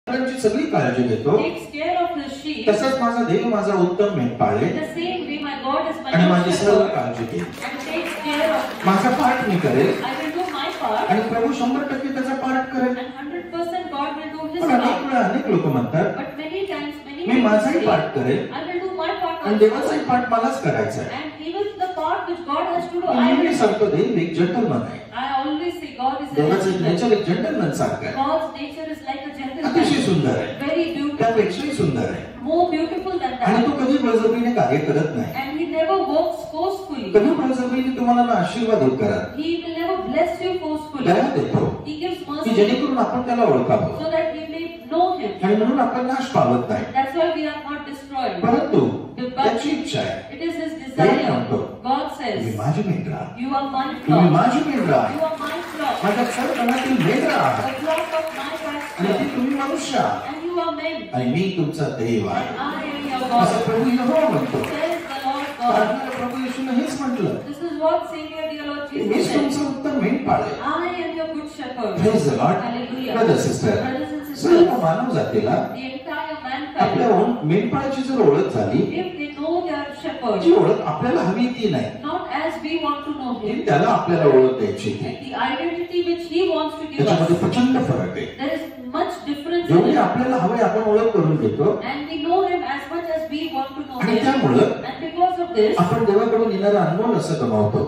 त्यांची सगळी काळजी घेतो. takes care of his sheep. तसंच माझा देव माझा उत्तम मेंढपाळ आहे. The same way my God is my आणि माझी सर्व shepherd काळजी घेईल. and takes care of me. माझा पाठ मी करेल. I will do my part. आणि प्रभू 100% त्याचा पाठ करेल. And 100% God will do his पण अनेक part. वेळा अनेक लोक म्हणतात But many times मी माझाही say, पाठ करेल. I will do my part आणि also. देवाचाही पाठ मलाच करायचा आहे. And even the part which God has to do, I me will do. सांगतो देव एक जंटलमन आहे. I always say God is a देवाचं gentleman. नेचर एक जंटलमन सारखं आहे. God's nature is like a अतिशय gentleman. सुंदर आहे. Very beautiful. त्यापेक्षाही सुंदर आहे. More beautiful than आणि that. तो कधी बळजबरीने कार्य करत नाही. And he never works forcefully. कधी बळजबरीने तुम्हाला ना आशीर्वाद देत करत. He will never bless you forcefully. दया देतो He gives की mercy जेणेकरून आपण त्याला ओळखावं. so that we may know him. आणि म्हणून आपण नाश पावत नाही. That's why we are not destroyed. परंतु But त्याची इच्छा आहे. it is his desire. म्हणतो, God तुम्ही says, माझी मेंढरा. you are my तुम्ही flock. माझी मेंढरा आहे. You are my flock. माझ्या सर्वजणातील मेंढरा आहात. The flock of my आणि pasture. ती तुम्ही मनुष्य आहात. And you are men. आणि मी तुमचा देव आहे. And I am your असं God. प्रभू यहोवा म्हणतो. Says the Lord God. प्रार्थनेला प्रभू येशूने हेच म्हटलं. This is what Savior dear Lord की Jesus मीच said. तुमचं उत्तम मेंढपाळ आहे. I am your good shepherd. Praise the Lord. Hallelujah. Brother, sister. Brothers and सर्व sisters, मानव जातीला the entire आपल्या mankind, मेंढपाळाची जर ओळख झाली, if they know their shepherd, जी ओळख आपल्याला हवी ती नाही, not as we want to know ती him, त्याला आपल्याला ओळख द्यायची ती. the identity which he wants to give त्याच्यामध्ये us, प्रचंड फरक आहे. there is much difference in जेवढी it. आपल्याला हवे आपण ओळख करून घेतो And we know him as much as we want to know आणि him. त्यामुळं And because of this, आपण देवाकडून येणारा अनुभव असं गमावतो.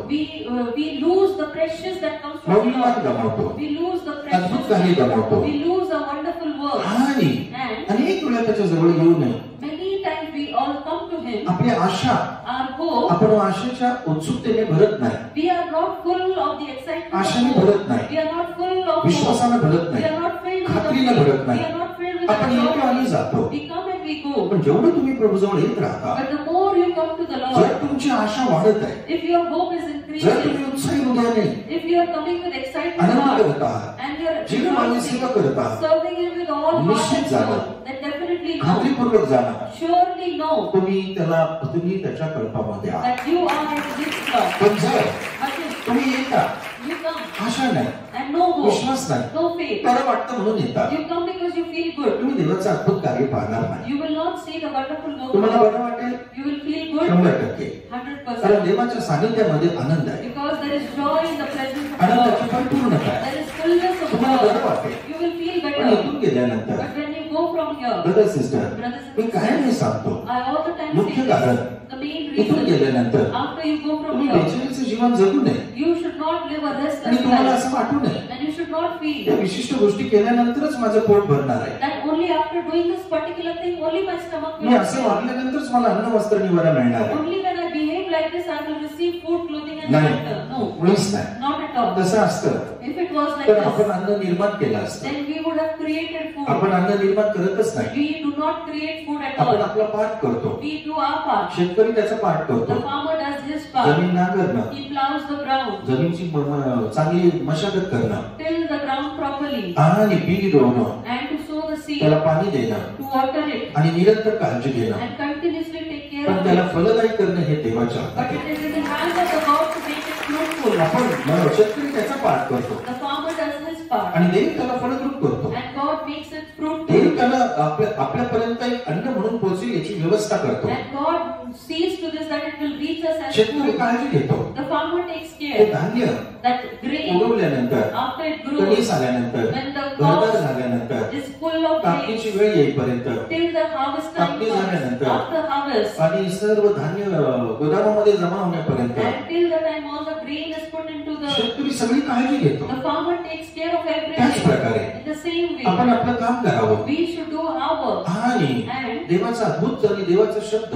we lose the precious that comes from मौल्यवान God. गमावतो. We lose the अद्भुत कार्य precious. गमावतो. We lose a wonderful work. आणि And अनेक वेळा त्याच्या जवळ येऊ नये. many times we all come to him. आपली आशा Our hope, आपण आशेच्या उत्सुकतेने भरत नाही. we are not full of the excitement आशेने of hope. भरत नाही. We are not full of hope. विश्वासाने भरत We नाही. are not filled with खात्रीने the भरत faith. नाही. We are not filled with आपण the येतो आणि joy. जातो. We come and we go. पण जेवढं तुम्ही प्रभूजवळ येत राहता, But the more you come to the जर Lord, तुमची आशा वाढत आहे, if your hope is जर increasing, तुम्ही उत्साही हृदयाने if you are coming with excitement Anand heart, करत आहात, and you are जीवनाची rejoicing, सेवा करत आहात, serving Him with all heart निश्चित and soul, जाणं. then definitely know, खात्रीपूर्वक जाणं surely know तुम्ही त्याच्या कल्पामध्ये आहात. that you are in this flock. पण जर But if तुम्ही येता you come आशा नाही, and no hope, विश्वास नाही, no faith, बरं वाटतं म्हणून येता, you come because you feel good. तुम्ही देवाचं अद्भुत कार्य पाहणार नाही. You will not see the wonderful work तुम्हाला of God. बरं वाटेल You will feel good 100%. 100%. कारण देवाच्या सानिध्यामध्ये आनंद आहे. Because there is joy in the presence of आनंदाची God. परिपूर्णता आहे. There is fullness of तुम्हाला बरं God. वाटेल. You will feel पण better. इथून गेल्यानंतर But when you go from here, brother sister, brothers and मी काय sisters, नाही सांगतो, I all the time मुख्य say कारण this. The main इथून reason, गेल्यानंतर after you go from तुम्ही here, बेचैनीचं जीवन जगू नये you should not live a आणि restless तुम्हाला life. असं वाटू नये And you should not या feel विशिष्ट गोष्टी केल्यानंतरच माझं पोट भरणार आहे. that only after doing this particular thing, only my stomach will me be असं filled. वागल्यानंतरच मला अन्न वस्त्र निवारा मिळणार आहे. Only when I behave like this, I will receive food, clothing, and नाही, shelter. No, मुळीच नाही. not at all. तसं असतं If it was like तर आपण this, अन्न निर्माण केलं असतं. then we would have created food. आपण अन्न निर्माण करतच नाही. We do not create food at आपण all. आपला पाठ करतो. We do our part. शेतकरी त्याचा पाठ The करतो. farmer does his part. जमीन नांगरणं, He plows the ground, जमीनची चांगली मशागत करणं till the ground properly, आणि बी रोवणं, and to sow the seed, त्याला पाणी देणं to water it, आणि निरंतर काळजी घेणं. and continuously take care पण of त्याला it. फलदायी करणं हे देवाच्या हातात But आहे. it is in the hands of the God to make it fruitful. आपण शेतकरी त्याचा पाठ करतो The farmer does his part, आणि देव त्याला फलद्रूप करतो. and God makes it fruitful. देव त्याला आपल्यापर्यंत एक अन्न म्हणून पोहोचेल याची व्यवस्था करतो. And God sees to this that it will reach us as शेतकरी food. काळजी घेतो. The farmer takes ते care धान्य that grain, उगवल्यानंतर, after it कणीस grows, आल्यानंतर, when the घरदार crops झाल्यानंतर, is full of कापणीची grains, वेळ येईपर्यंत till the harvest time कापणी comes, झाल्यानंतर, after harvest, आणि सर्व धान्य गोदामामध्ये जमा होण्यापर्यंत and till the time all the grain is put into the शेतकरी सगळी काळजी घेतो. farmer takes care of त्याच everything. प्रकारे In the same way, आपण आपलं काम करावं we should do our work, आणि and देवाचा अद्भुत आणि देवाचा शब्द,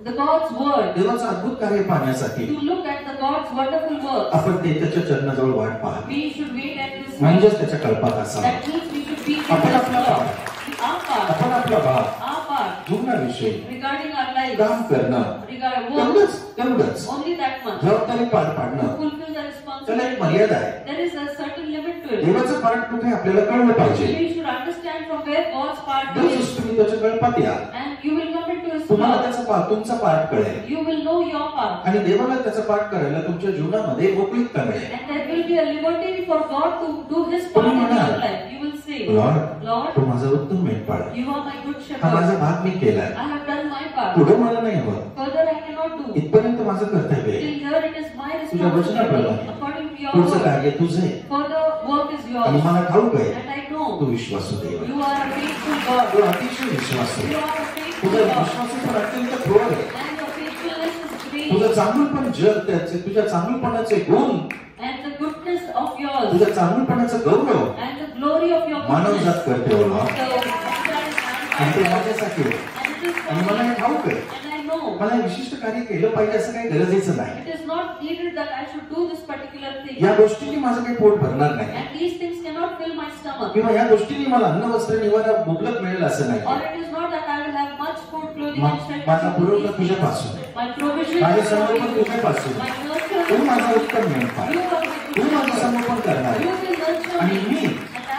the God's word, देवाचं अद्भुत कार्य पाहण्यासाठी to look at the God's wonderful work. आपण त्याच्या चरणाजवळ वाट पाहावी. We should wait at His म्हणजेच त्याच्या कल्पात असावं. That means we should be in आपण His आपला love. पाठ, Our part, आपण आपला भाग our part, जीवनाविषयी regarding our lives, काम करणं, regarding work, तेवढंच only that much. जबाबदारी पार To पाडणं, fulfill the त्याला एक responsibility. मर्यादा आहे. There is a certain limit to it. देवाचं पाठ कुठे आपल्याला कळलं पाहिजे. We should understand from where God's part जसं is, तुम्ही त्याच्या कळपात या, and you will come into His तुम्हाला love. त्याचा पाठ, तुमचा पाठ कळेल You will know your part, आणि देवाला त्याचा पाठ करायला तुमच्या जीवनामध्ये मोकळीकता मिळेल. and there will be a liberty for God to do His part in your life. You will say, say, Lord Lord, तो माझा उत्तम मेंढपाळ आहे. you are my good हा shepherd. माझा भाग मी केलाय. I have done my part. पुढे मला नाही हवं. Further I cannot do. इथपर्यंत माझं कर्तव्य आहे. Till here it is my तुझ्या responsibility. वचनाप्रमाणे According to your पुढचं word. कार्य तुझं आहे. Further work is आणि yours. मला ठाऊक आहे And I तू know विश्वासू देव आहे. you are a faithful God. तू अतिशय विश्वास आहे. You are a faithful तुझा God. विश्वास पण अत्यंत क्रूर आहे. And your faithfulness is great. तुझं चांगुलपण जग त्याचे, तुझ्या चांगुलपणाचे गुण, And the goodness of yours. तुझ्या चांगुलपणाचा गौरव And the glory of your मानवजात goodness. करते हो ना. आणि ते And माझ्यासाठी आहे. it is आणि for मला me. हे ठाऊक आहे. And I know. मला हे विशिष्ट कार्य केलं पाहिजे असं काही गरजेचं नाही. It is not needed that I should do this particular thing. या गोष्टींनी माझं काही पोट भरणार नाही. And these things cannot fill my stomach. किंवा या गोष्टींनी मला अन्न वस्त्र निवारा मुबलक मिळेल असं Or नाही. it is not that I will have much food, clothing, and shelter. माझा पुरवठा तुझ्यापासून आहे. My provision माझे is from संगोपन you. तुझ्यापासून My आहे. nurture तू is माझा from उत्तम you. मेंढपाळ. You are my Tu good माझं shepherd. संगोपन करणार You आहे. will nurture आणि me. मी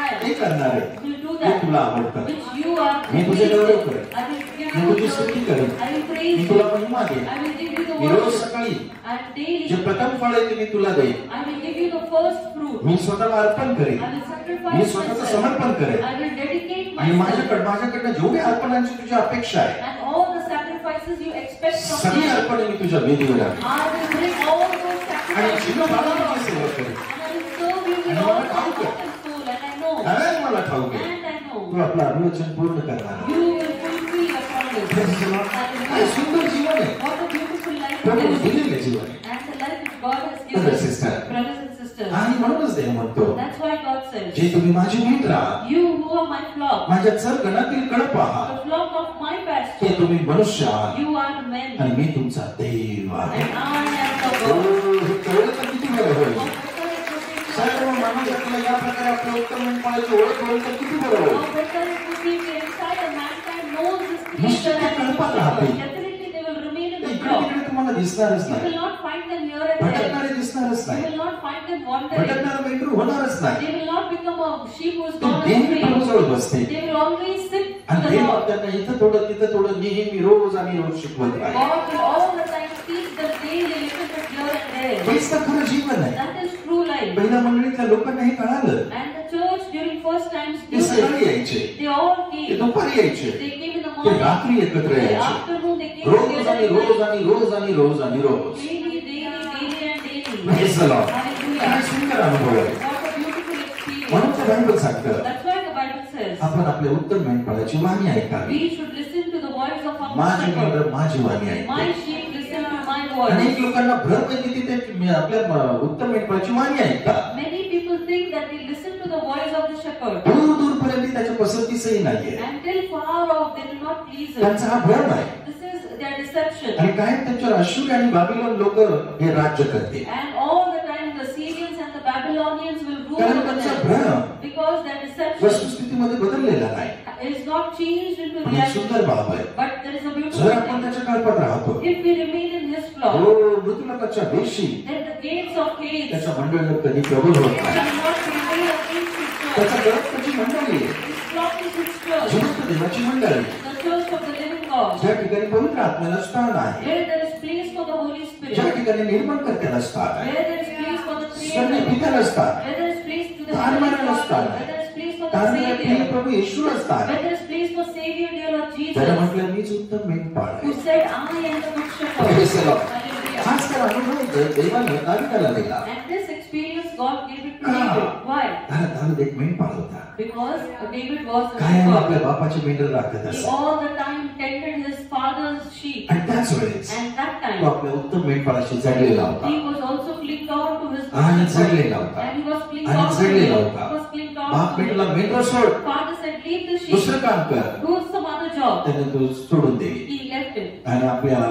And ते I करणार आहे will do हे तुला that. आवडतं. Which you are. मी तुझे गौरव करेन. I will give me you तुझी the स्तुती glory. करेन. I will praise me you. तुला महिमा देईन. I will give you the me rose worship. सकाळी And daily, जे प्रथम फळ आहे ते मी तुला देईन. I will give you the first fruit. मी स्वतःला अर्पण करेन. I will sacrifice मी स्वतःचं myself. समर्पण करेन. I will dedicate आणि myself. माझ्याकडनं जेवढे अर्पणांची तुझी अपेक्षा आहे And all the sacrifices you expect from सगळी me, अर्पणे मी तुझ्या वेदीवर आणीन. I will bring all those आणि sacrifices जीवन to मला God. तुझी सेवा करेन. And I will serve you with आणि all मला my ठाऊक आहे. heart and soul. And I know. कारण मला ठाऊक आहे And I know. तू आपलं अभिवचन पूर्ण करणार आहे. You will fulfill your promise. Praise the Lord. काय Hallelujah. सुंदर जीवन आहे. What a beautiful life Prabhu it is. दिलेलं जीवन आहे. And the life which God has Brother, given. sister. Brothers and sisters. आणि म्हणूनच देव म्हणतो That's why God says, जे तुम्ही माझी नीट राहा, you who are my flock, माझ्या चरगणातील कळप आहात, the flock of my ते pasture, तुम्ही मनुष्य आहात you are the men. आणि मी तुमचा देव आहे. And I am the हो, God. हे कळलं तर किती बरं होईल. How better it would be to सर्व मानवजातीला या प्रकारे आपल्या उत्तम मेंढपाळाची ओळख होईल तर किती बरं होईल. How better it would be if the entire mankind knows this निश्चित creature ते and कळपात his राहतील. shepherd. Definitely they will remain in the इकडे flock. तिकडे तुम्हाला दिसणारच You नाही. will not find them here and there. भटकणारे दिसणारच You नाही. will not find them wandering. भटकणारा मेंढरू होणारच नाही. They will not become a sheep who is ते gone नेहमी astray. प्रभूजवळ बसते They will always sit to आणि the देव Lord. त्यांना इथं थोडं तिथं थोडं नेहमी रोज आणि रोज शिकवत राहील. God will all the time teach them daily, little bit here and there. हेच तर खरं जीवन आहे. That is true life. पहिल्या मंडळीतल्या लोकांना हे कळालं. And the church during first times ते knew सकाळी this. यायचे, They all ते came. दुपारी यायचे, They came in the ते morning. रात्री एकत्र In the यायचे. afternoon they came rose together आणि at रोज night. आणि रोज आणि रोज आणि रोज. Daily, daily, daily and daily. Praise the Lord. Hallelujah. काय सुंदर अनुभव आहे. What a beautiful experience. म्हणून तर बायबल सांगतं That's why the Bible says आपण आपल्या उत्तम मेंढपाळाची वाणी ऐकावी. we should listen to the voice of our माझी shepherd. मेंढर माझी वाणी My ऐकते. sheep listen to my voice. अनेक लोकांना भ्रम आहे की ते आपल्या उत्तम मेंढपाळाची वाणी ऐकतात. Many people think that they listen to the voice of the shepherd. दूर दूरपर्यंत त्याच्या पसंतीसही नाहीये. Until far off, they do not please him. त्यांचा हा भ्रम आहे. This is their deception. आणि कायम त्यांच्यावर अश्शूर आणि बाबिलोन लोक हे राज्य करते. And all the time, the Syrians and the Babylonians will rule कारण over त्यांचा them. भ्रम Because their deception वस्तुस्थितीमध्ये बदललेला नाही. is not changed into पण एक reality. सुंदर बाब आहे. But there is a जर beautiful आपण thing. त्याच्या कल्पात राहतो, If we remain in his flock, हो मृत्यूलोकाच्या देशी then the gates of Hades त्याच्या मंडळीवर कधी प्रबल होत नाही. shall not prevail against his church. त्याचा कळप त्याची मंडळी आहे. His flock is his church, जिवंत देवाची मंडळी, the church of the living God, ज्या ठिकाणी पवित्र आत्म्याला स्थान आहे, where there is place for the Holy ज्या Spirit, ठिकाणी निर्माणकर्त्याला स्थान आहे, where there is place for the सर्व Creator, पित्याला स्थान आहे, where there is place to the तारणाऱ्याला Holy स्थान Father, आहे, where there is place for the तारणाऱ्या प्रिय Savior, प्रभू येशूला स्थान where आहे. there is place for Savior, dear Lord त्याला Jesus, म्हटलं मीच उत्तम मेंढपाळ आहे. who said, I am the good shepherd. Praise the Lord. Hallelujah. हाच तर अनुभव देवाने दाविदाला दिला. And this experience God gave it to Ah. David. Why? कारण दावीद एक मेंढपाळ होता. Because David was a कायम shepherd. आपल्या बापाची मेंढर राखत He असे all the time tended his father's sheep. आणि त्याच वेळेस And that तो time, आपल्या उत्तम मेंढपाळाशी जडलेला होता he was also clinged on to his आणि shepherd. जडलेला होता And he was clinged आणि on to जडलेला him. होता. He was clinged on बाप to him. मेंढला मेंढर सोड, Father said, leave the sheep. दुसरं काम कर. Do some other job. त्याने तो सोडून दिली He left it. आणि आपल्या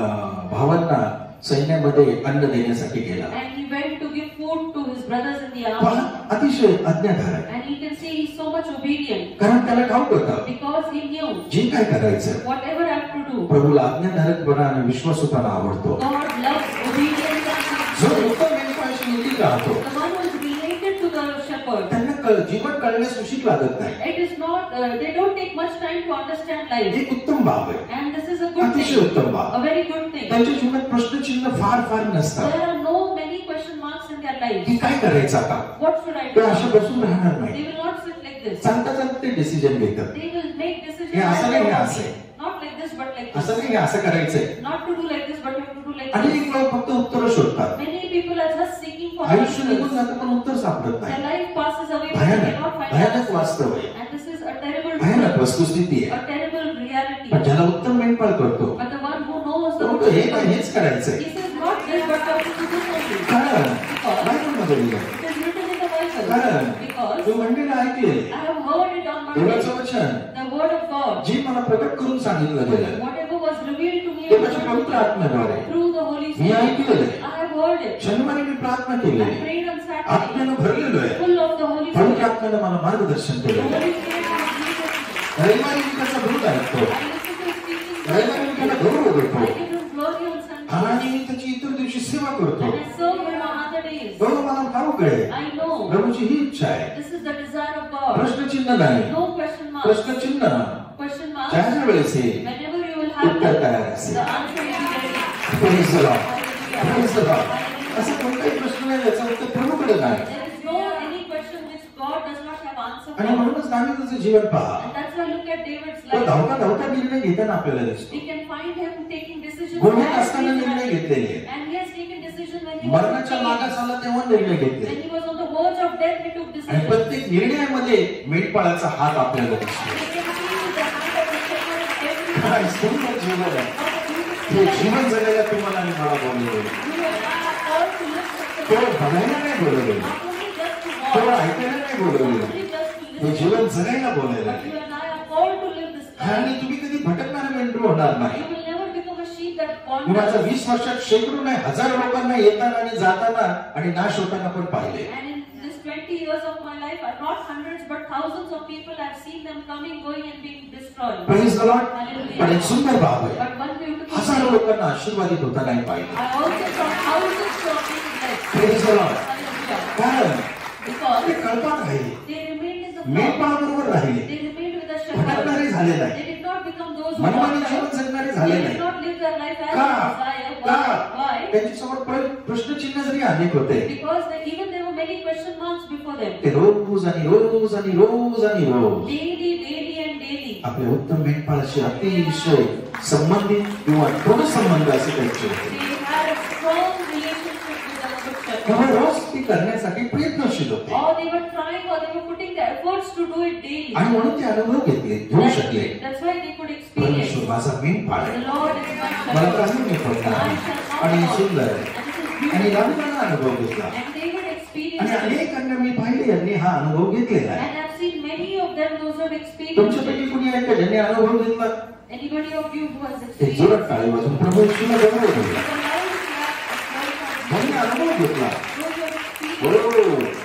भावांना सैन्यामध्ये अन्न देण्यासाठी गेला. And he went to give food to his brothers in the पण army. अतिशय आज्ञाधारक आहे. And you can see he's so much obedient. कारण त्याला ठाऊक होतं Because he knew जे काय करायचं whatever I have to do. प्रभूला आज्ञाधारकपणा आणि विश्वासूपणा आवडतो. God loves obedience and जो उत्तम मेंढपाळाशी निगडीत राहतो the one who is related to the shepherd. त्यांना जीवन कळण्यास उशीर लागत नाही. It is not, they don't take much time to understand life. एक उत्तम बाब आहे. And this is a good अतिशय thing. उत्तम बाब. A very good thing. त्यांच्या जीवनात प्रश्नचिन्ह फार फार नसतात There are no many question marks in their की lives. काय करायचं आता. What should I ते do? अशा बसून राहणार They नाही. will not sit like this. सांगता सांगता ते डिसिजन घेतात. They will make decisions. हे असं नाही, हे असं आहे. Not like this, but like असं this. नाही, हे असं करायचंय. Not to do like this, but you have to do like आणि this. एक लोक फक्त उत्तर शोधतात. Many people are just seeking for आयुष्य निघून answers. जातं पण उत्तर सापडत Their नाही. life passes away, but they भयानक cannot find भयानक answers. वास्तव आहे, And this is a terrible भयानक truth, वस्तुस्थिती आहे. a terrible reality. पण ज्याला उत्तम मेंढपाळ करतो But the one who knows तो the म्हणतो हे काय, हेच करायचंय. he says not this, but you have to do this only. कारण Because बायबलमध्ये लिहिलंय. it is written in the Bible. कारण Because जो मंडळीला ऐकलेले I have heard it on Monday. देवाचं वचन The word of God. जे मला प्रकट करून सांगितलं गेलं Whatever was revealed to me ते माझ्या पवित्र आत्म्याद्वारे through the Holy me Spirit. ऐकलेलं आहे. I have heard it. शनिवारी मी प्रार्थना I केलेली, prayed on Saturday. आत्म्यानं भरलेलो आहे. Full of the Holy पवित्र Spirit. आत्म्यानं मला मार्गदर्शन The केलेलं आहे. Holy Spirit has leaded me. रविवारी मी त्याचा दूध ऐकतो, I listen to his teachings. रविवारी मी त्याला गौरव देतो I give him glory on Sunday. आणि मी त्याची इतर दिवशी सेवा करतो. And I serve him on other days. गौरव मला ठाऊक आहे, I know. प्रभूची ही इच्छा आहे. This is the desire of God. प्रश्नचिन्ह नाही, No question mark. प्रश्नचिन्ह Question mark. ज्या वेळेस हे Whenever you will have उत्तर the तयार असेल. answer will be ready. Praise the Lord. Hallelujah. Praise the Lord. Hallelujah. असं कोणताही प्रश्न नाही ज्याचं उत्तर प्रभूकडे नाही. There is no any question which God does not have answer आणि for. म्हणूनच दावीदाचं जीवन पहा. And that's why look at David's तो life. धावता धावता निर्णय घेताना आपल्याला दिसतो. We can find him taking decisions. गुन्ह्यात as असताना he is निर्णय running. घेतलेले आहेत. And he has taken decisions when he was मरणाच्या on मागास the आला तेव्हा निर्णय घेतले When he was on the verge of death, he took आणि decisions. प्रत्येक निर्णयामध्ये मेंढपाळाचा हात आपल्याला दिसतो. We can feel the hand of the shepherd in every काय moment. सुंदर जीवन आहे. What a beautiful हे life. जीवन जगायला तुम्हाला आणि मला बोलवले. You and I are called to live such a तो life. बघायला नाही बोलवले, Not only just to तो walk, ऐकायला नाही not बोलवले, only just to हे listen, जीवन जगायला बोलायला but you and I are called to live this आणि life. तुम्ही कधी भटकणारे मेंढरू होणार नाही. You will never become a sheep that मी माझ्या wanders. 20 वर्षात शेकडो नाही हजारो लोकांना येताना आणि जाताना आणि नाश होताना पण पाहिले. And in this 20 years of my life, not hundreds but thousands of people, I've seen them coming, going and being destroyed. Praise the Lord. Hallelujah. पण एक सुंदर भाव आहे, But one beautiful हजारो thing, लोकांना आशीर्वादित होताना पाहिले. I also saw thousands of being blessed. Praise the Lord. Hallelujah. कारण Because ते कळपात राहिले, they remained in the flock. मेंढपाळाबरोबर राहिले, They remained with the shepherd. भटकणारे झाले They नाही, did not become those who मनमानी walked जीवन out. जगणारे झाले They नाही. did not live their life as का? they desire. का? Why? त्यांच्यासमोर प्रश्नचिन्ह जरी अनेक होते, Because even there were many question marks before them. ते रोज आणि रोज आणि रोज आणि रोज Daily, daily and daily. आपल्या उत्तम मेंढपाळाशी अतिशय संबंधित किंवा थोडं संबंध असे त्यांचे होते. They had a strong relationship with the good shepherd. त्यामुळे रोज ती करण्यासाठी प्रयत्नशील होते Or they were trying or they were putting their efforts to do it daily. आणि म्हणून ते अनुभव घेतले, घेऊ शकले. That's why they could experience. परमेश्वर माझा मेंढपाळ आहे, The Lord is my मला shepherd. काही नाही पडणार I नाही. shall not आणि fall. सुंदर आहे. And this is आणि beautiful. दाविदानं अनुभव घेतला And David आणि experienced it. अनेकांना मी पाहिले यांनी हा अनुभव घेतलेला आहे. And I've seen many of them, those who have experienced तुमच्यापैकी it. कुणी आहे का ज्यांनी अनुभव घेतला? Anybody of you who has एक experienced जोरात टाळी वाजून प्रभू येशूला गौरव it. दिला. The life that ज्यांनी अनुभव घेतला, those who have experienced हो,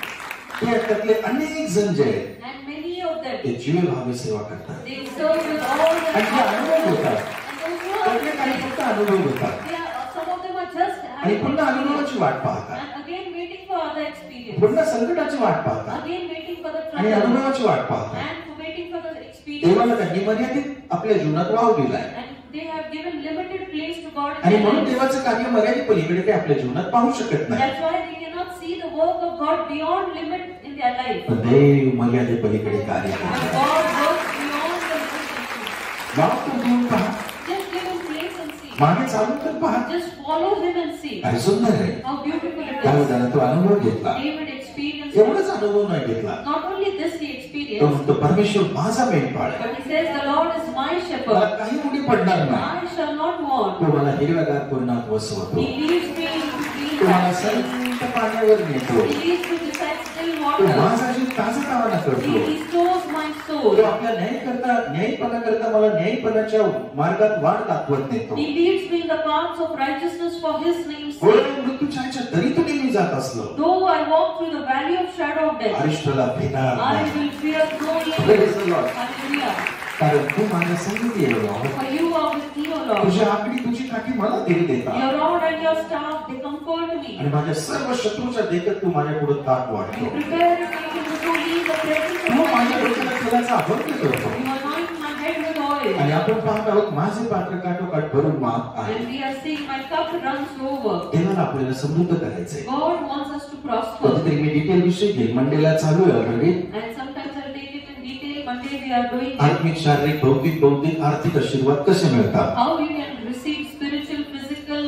ते त्यातले अनेक जण जे आहेत it. And many of them, ते जीवभावी सेवा करतात they serve with all आणि their जे heart. अनुभव घेतात And those who त्यातले काही are फक्त अनुभव घेतात they are, some of them are just आणि having पुन्हा experience. अनुभवाची वाट पाहतात, And again waiting for other experience. पुन्हा संकटाची वाट पाहतात Again waiting for the आणि trouble. अनुभवाची वाट पाहतात. And for waiting for the experience. देवाला त्यांनी मर्यादित आपल्या जीवनात वाव दिलाय And they have given limited place to God in आणि their म्हणून lives. देवाचं कार्य मर्यादित पलीकडे ते आपल्या जीवनात पाहू शकत नाही. That's why they cannot see the work of God beyond limit in their life. पण देव मर्यादे पलीकडे कार्य And करतात. God works beyond the limitations. Wow तो देऊन पहा, Just give him place and see. मागे चालून तर पहा, Just follow him and see काय सुंदर आहे. how beautiful it is. त्यावेळेला तो अनुभव घेतला, David experienced it. एवढाच अनुभव नाही घेतला, Not only this he तो experienced, म्हणतो परमेश्वर माझा मेंढपाळ आहे, but he says the Lord is my मला shepherd. काही उडी पडणार नाही. I shall not want. तो मला हिरव्यागार कुरणात बसवतो, He leads me into green तो मला pastures. संत पाण्यावर नेतो, He leads me beside still तो waters. माझा जीव ताजातवाना करतो, He restores my तो soul. आपल्या न्यायपणा करता मला न्यायपणाच्या मार्गात वाट दाखवत नेतो. He leads me in the paths of righteousness for his name's होय, sake. मृत्यूच्या ह्याच्या दरीतून मी जात असलो, Though I walk through the valley of shadow of death, अरिष्टला भेटणार I नाही. will fear no Praise evil. the Lord. Hallelujah. कारण तू माझ्या संगती आहे Lord. For you are with me, O Lord. तुझी आकडी तुझी काठी मला धीर देतात Your rod and your staff, they comfort me. आणि माझ्या सर्व शत्रूच्या देखत तू माझ्या पुढे ताक You वाढतो. prepare a table before me in the presence Tu of my माझ्या enemies. डोक्याला तेलाचा अभंग करतो You anoint my head with oil. आणि आपण पाहत आहोत माझे पात्र काठोकाठ भरून वाहत आहे. And we are seeing my cup runs over. देवाला आपल्याला समृद्ध करायचंय. God wants us to prosper. कधीतरी मी डिटेल विषय घेईल, मंडेला चालू आहे already. And sometimes I'll take it in we are doing it, आत्मिक, शारीरिक, भौतिक, बौद्धिक, आर्थिक आशीर्वाद कसे मिळतात how we can receive spiritual, physical,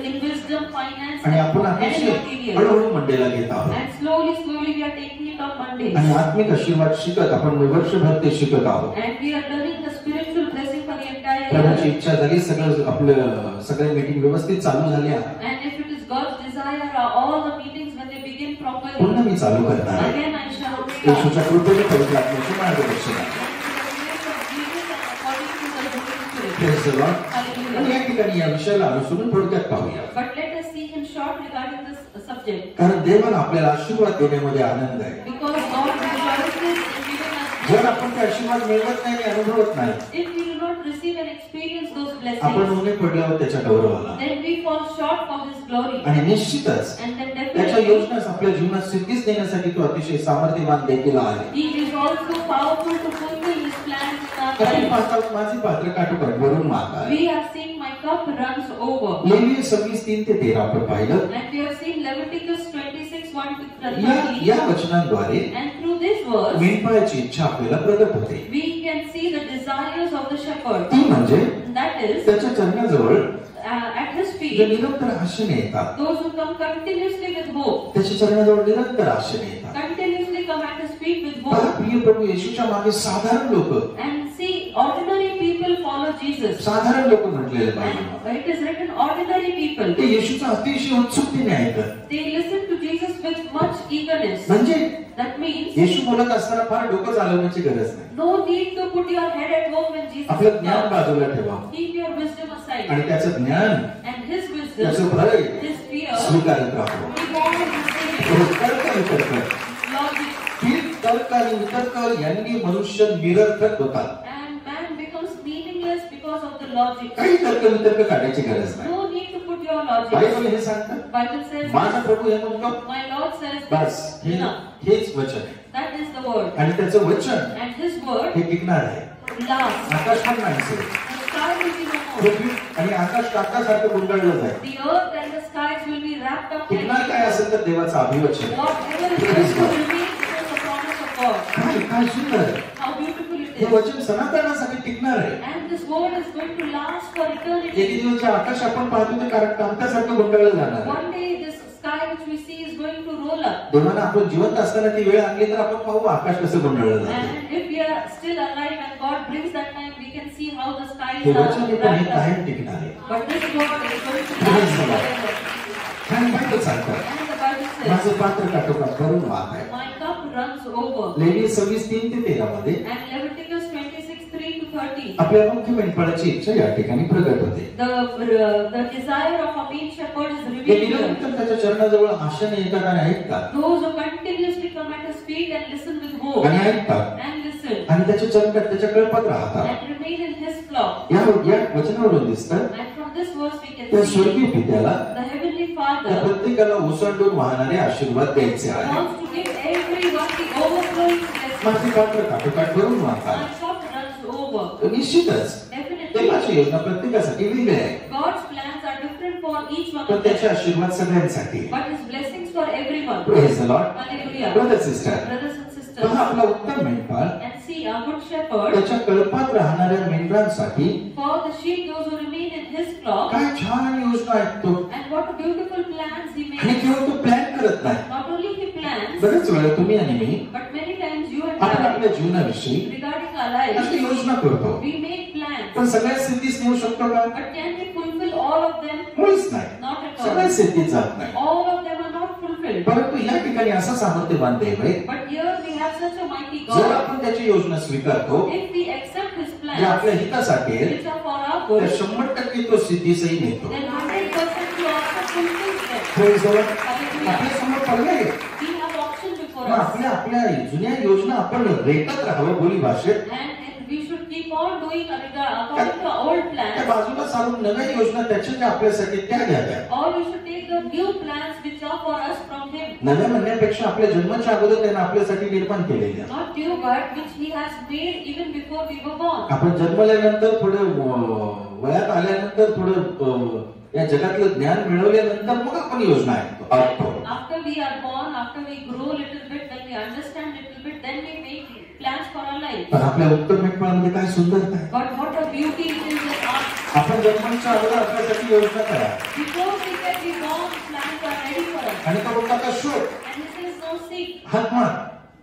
in wisdom, finance, आणि आपण and अतिशय material. हळूहळू मंडेला घेत आहोत And slowly we are taking it on Mondays. आणि आत्मिक आशीर्वाद शिकत आपण वर्षभर ते शिकत आहोत. And we are learning the spiritual blessing for the entire प्रभूची year. इच्छा झाली, सगळं आपलं सगळे मीटिंग व्यवस्थित चालू झाल्या, And if it is God's desire, all the meetings when they begin properly, पुन्हा मी चालू करणार आहे. again I shall start. येशूच्या कृपेने पवित्र आत्म्याचे मार्गदर्शन आहे. According to the Holy Spirit. Praise the Lord. Hallelujah. आणि या ठिकाणी या विषयाला अनुसरून थोडक्यात पाहूया. But let us see in short regarding this subject. कारण देवाला आपल्याला आशीर्वाद देण्यामध्ये आनंद आहे. Because God rejoices in giving us जर blessings. आपण ते आशीर्वाद मिळवत नाही आणि अनुभवत नाही, If we do not receive and experience those आपण blessings, उणे पडल्यावर त्याच्या गौरवाला then we fall short from His glory. आणि निश्चितच And then त्याच्या definitely, योजनास आपल्या जीवनात सिद्धीच देण्यासाठी तो अतिशय सामर्थ्यवान देखील आहे. He is also powerful to fulfill His plans in our कारण lives. पाहता माझे पात्र काठोकाठ भरून वाहत आहे. We have seen my cup runs over. लेवीय 26:3-13 आपण पाहिलं. And we have seen Leviticus 26:1 to या 30. वचनांद्वारे And through this verse, मेंढपाळाची इच्छा आपल्याला प्रगट होते. we can see the desires of the shepherd. ती म्हणजे That is, त्याच्या चरणाजवळ at his जे feet, निरंतर आशेने येतात, those who come continuously with hope, त्याच्या चरणाजवळ निरंतर आशेने येतात. continuously come at his feet with पहा, hope. प्रिय प्रभू येशूच्या मागे साधारण लोक, And see, ordinary people follow Jesus. साधारण लोक म्हटलेले पाहिजे. And it is written, ordinary people. ते येशूचा अतिशय उत्सुकतेने ऐकतात. They listen to Jesus with much eagerness. म्हणजे That means, येशू बोलत असताना फार डोकं चालवण्याची गरज नाही. no need to put your head at home when Jesus आपलं ज्ञान talks. बाजूला ठेवा Keep your wisdom aside. आणि त्याचं ज्ञान, And His त्याचं wisdom, भय His fear, स्वीकारत राहतो. we want to receive it. तर्क वितर्क, Logic. ही तर्क आणि वितर्क यांनी मनुष्य निरर्थक होतात. And man becomes meaningless because of the logic. काही तर्क वितर्क काढायची गरज नाही. No need to put your logic. Bible हे सांगतं, Bible says, माझा प्रभू हे म्हणतो, my Lord says, बस हे enough. हेच वचन आहे That is the word. आणि त्याचं वचन And His word हे टिकणार आहे. lasts. आकाश पण नाही असेल. The sky will be no more. पृथ्वी आणि आकाश कागदासारखं गुंडाळलं जाईल. The earth and the skies will be wrapped up टिकणार like काय असेल तर देवाचं अभिवचन. whatever is going to remain is the promise of God. काय सुंदर आहे. How beautiful it हे is. वचन सनातनासाठी टिकणार आहे. And this word is going to last for eternity. एक दिवस जे आकाश आपण पाहतो ते कागदासारखं गुंडाळलं जाणार आहे. One day this sky which we see is going to roll up. देवानं आपण जिवंत असताना ती वेळ आणली तर आपण पाहू आकाश कसं गुंडाळलं जातं. And if we are still alive and God brings that time, we can see how the skies हे are वचन हे पण हे wrapped up. कायम टिकणार आहे. But this word is going to Praise last the Lord. forever. काय Bible सांगतात, And the Bible says, माझं पात्र काठोकाठ भरून वाहत आहे. my cup runs over. Levi 26:3-13 मध्ये And Leviticus 26:3 to 30. आपल्या मुख्य मेंढपाळाची इच्छा या ठिकाणी प्रगट होते. The desire of a main shepherd is ते revealed here. निरंतर त्याच्या चरणाजवळ आशेने येतात आणि ऐकतात Those who continuously come at his feet and listen with hope आणि ऐकतात and listen आणि त्याच्या चरणात त्याच्या कळपात राहतात. and remain in his flock. या वचनावरून दिसतं And from this verse we त्या can see स्वर्गीय पित्याला the heavenly त्या Father प्रत्येकाला ओसंडून वाहणारे आशीर्वाद द्यायचे आहे. wants to give everyone the overflowing blessing. माझे पात्र काठोकाठ भरून My वाहतात. cup runs over. तर निश्चितच Definitely, देवाची योजना प्रत्येकासाठी वेगळी आहे, God's plans are different for each one पण of them, त्याचे आशीर्वाद सगळ्यांसाठी. but His blessings for everyone. Praise the Lord. Hallelujah. Brother sister, Brothers and sisters, पहा आपला उत्तम मेंढपाळ and see a good shepherd त्याच्या कळपात राहणाऱ्या मेंढरांसाठी for the sheep, those who remain in his flock, काय छान योजना ऐकतो and what beautiful plans he आणि makes. केवळ तो प्लॅन करत नाही. Not only he plans, बरेच वेळा तुम्ही आणि मी but many times you and आपण I, आपल्या जीवनाविषयी regarding our lives, अशी योजना करतो, we make plans, पण सगळ्या स्थितीच नेऊ शकतो का? but can we fulfill all of them? मुळीच नाही. Not at सगळ्या all. स्थितीत जात नाही. All of them are not fulfilled. परंतु या ठिकाणी असं सामर्थ्यवान देव आहे, But here we have such a mighty जर God. आपण त्याची योजना स्वीकारतो If we accept His जे plans, आपल्या हितासाठी आहे, which are for our तर good, 100% तो सिद्धीसही नेतो. then 100% He also fulfills them. Praise the Lord. Hallelujah. आपल्या समोर पर्याय आहे. We have option before मग us. आपल्या जुन्या योजना आपण रेटत राहावं बोली भाषेत. And we should keep on doing according to our old त्या plans. बाजूला सारून नव्या योजना त्याच्या ज्या आपल्यासाठी त्या घ्याव्या. Or we should take the new plans which are for us from Him. नव्या म्हणण्यापेक्षा आपल्या जन्माच्या अगोदर त्यानं आपल्यासाठी निर्माण केलेल्या. Not new, but which He has made even before we were born. आपण जन्मल्यानंतर थोडं वयात आल्यानंतर थोडं या जगातलं ज्ञान मिळवल्यानंतर मग आपण योजना ऐकतो. After we are born, after we grow little bit, when we understand little bit, then we make plans for our life. पण आपल्या उत्तर मेटमाळामध्ये काय सुंदरता आहे. But what a beauty it is in us. आपण जन्माच्या अगोदर आपल्यासाठी योजना करा. Before we get the born, plans are ready for us. आणि तो बोलता का शोध. And he says, no, seek, हात मार.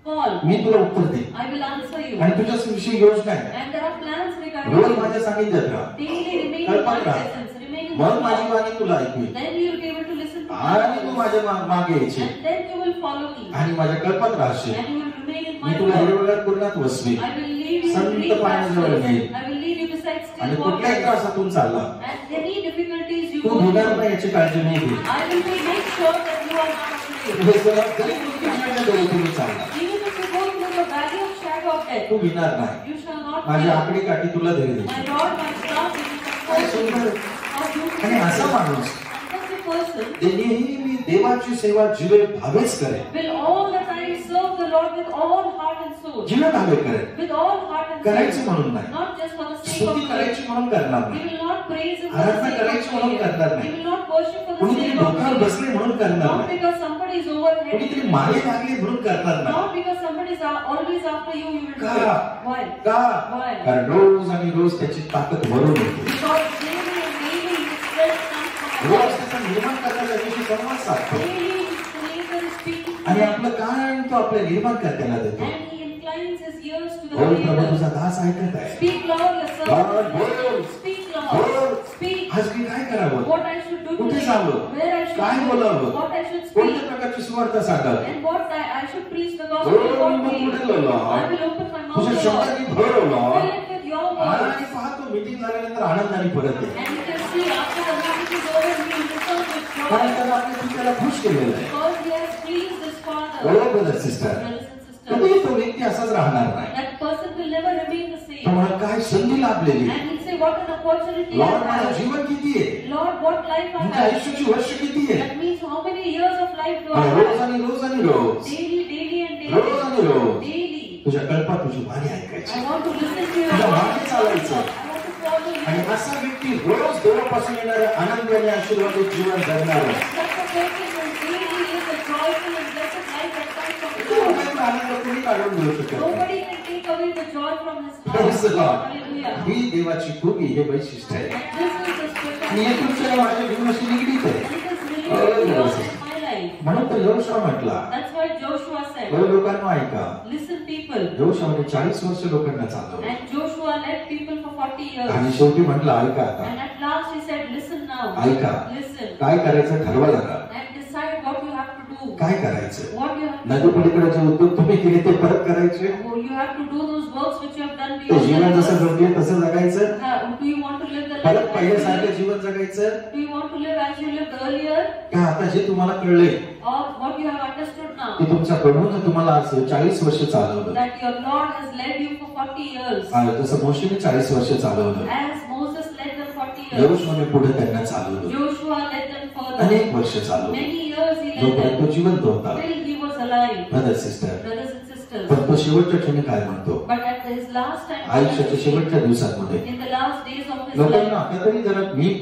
call. मी तुला उत्तर दे. I will answer you. आणि तुझ्या विषयी योजना आहे. And there are plans regarding rose you. माझ्या सांगितल्यात राहा. Daily remain in कल्पना my करा. presence. Remain in मग my माझी presence. वाणी तुला ऐकवी. Then you will be able to listen to आणि तू me. माझ्या मागे यायची. And then you will follow me. आणि माझ्या कल्पनात राहशील. And you will remain in me my तुला word. हिरवगार कुरणात वसवी. I will lead you in Sant green पाण्याजवळ pastures. नेईल. I will lead you beside आणि still कुठल्याही waters. त्रासातून चालला And any difficulties you Tu go भिणार through, नाही याची काळजी नाही घे. I will make sure that you are not afraid. हे जरा जरी मृत्यूच्या डोळ्यातून चालला Even if you go through the valley of shadow of death, तू भिणार नाही. you shall not माझी fear. आकडी काठी तुला धैर्य देईल. My Lord, my staff, will काय comfort you. सुंदर. How beautiful. आणि असा माणूस And such a person ते नेहमी देवाची सेवा जीवे भावेच करेल. will all the time serve the Lord with all heart and soul. जीवे भावे करेल. With all heart and करायचं soul. म्हणून नाही. Not just for the sake of स्तुती praise. करायची म्हणून करणार He नाही. will not praise Him for the Aradhana sake करायची of म्हणून praise. करणार He नाही. will not worship for the कोणीतरी sake of डोक्यावर praise. बसले म्हणून करणार Not नाही. because somebody is overhead. कोणीतरी मागे लागले म्हणून करणार नाही. Not because somebody is always after you, you will do का? it. Why? का? Why? कारण रोज आणि रोज त्याची ताकद भरून येते. Because daily and daily His strength comes from rose above. त्याचा निर्माण करण्याचा विषय संवाद साधतो. Daily His Creator is speaking to आणि him. आपलं कान तो आपल्या निर्माण करत्याला देतो. And He inclines His ears to the बोल प्रभू Creator. तुझा दास ऐकत आहे. Speak loud, your Lord, servant. बोल. Speak बोल. loud. Speak. आज मी काय करावं? What I should do कुठे today. जावं? Where I should काय go. बोलावं? What I should कोणत्या speak. प्रकारची सुवार्ता सांगावी? And what I should preach the बोल, gospel. What मग way. पुढे बोला. I will open my mouth. तुझ्या to Lord. शब्दांनी भरव Lord. Fill it with your words. आणि पाहतो मीटिंग झाल्यानंतर आनंदाने परत ये. And you can see after the meeting is over, he will return with कारण joy. त्याला आपल्या पित्याला खुश केलेलं आहे. Because he has pleased his Father. बरोबर brother sister. Brothers and sisters. कधी तो व्यक्ती असाच राहणार नाही. That person will never remain the same. तुम्हाला काय संधी लाभलेली. And he'll say, what an opportunity I Lord माझं have. जीवन किती आहे. Lord, what life I तुमच्या have. आयुष्याची वर्ष किती आहे. That means how many years of life do I rose have? आणि रोज आणि रोज. Daily, daily and daily. रोज आणि रोज. Daily. तुझ्या कल्पना तुझी वाणी ऐकायची. I want to listen to your तुझ्या voice. मागे चालायचं. I want to follow you. आणि असा व्यक्ती रोज देवापासून येणाऱ्या आनंदी आणि आशीर्वादित जीवन जगणार आहे. Such a person will daily live a joyful and blessed life that comes from तो God. लोकांचा आनंद कोणी काढून घेऊ शकत नाही. Nobody can take away the joy from his Praise the heart. Lord. Hallelujah. ही देवाची खूबी हे वैशिष्ट्य आहे. And this is the आणि हे special. तुमच्या माझ्या जीवनाशी निगडीत आहे. And it is related to yours and my life. म्हणून तर यहोशुआ म्हटला. That's why Joshua said, लोकांना ऐका. listen people. यहोशुआने 40 वर्ष लोकांना चालवलं. And Joshua led people for 40 years. आणि शेवटी म्हटलं ऐका आता. And at last he said, listen now. ऐका. Listen. काय करायचं ठरवा लागा. And decide what you have to do. काय करायचं. What you have to नदी do. पलीकडे जे उद्योग तुम्ही केले ते परत करायचे. Oh, you have to do those works which you have done ते जीवन beyond जसं the जगले तसं जगायचं. Do you want to live the परत life पहिल्यासारखं जीवन जगायचं. Do you want to live as you lived earlier? का आता जे तुम्हाला कळले Or what you have understood now? की तुमच्या प्रभूने तुम्हाला आज 40 वर्ष चालवलं. That your Lord has led you for 40 years. जसं मोशेने 40 वर्ष चालवलं. As Moses led them 40 years. यहोशुआने पुढे त्यांना चालवलं. Joshua led them further. अनेक वर्ष चालवलं. Many years he led जोपर्यंत them. तो जिवंत होता. Till he was alive. Brother sister. Brothers and sisters. पण तो शेवटच्या क्षणी काय म्हणतो. But at his last time, आयुष्याच्या शेवटच्या दिवसांमध्ये in the last days of his लोकांना life, आता तरी जरा मी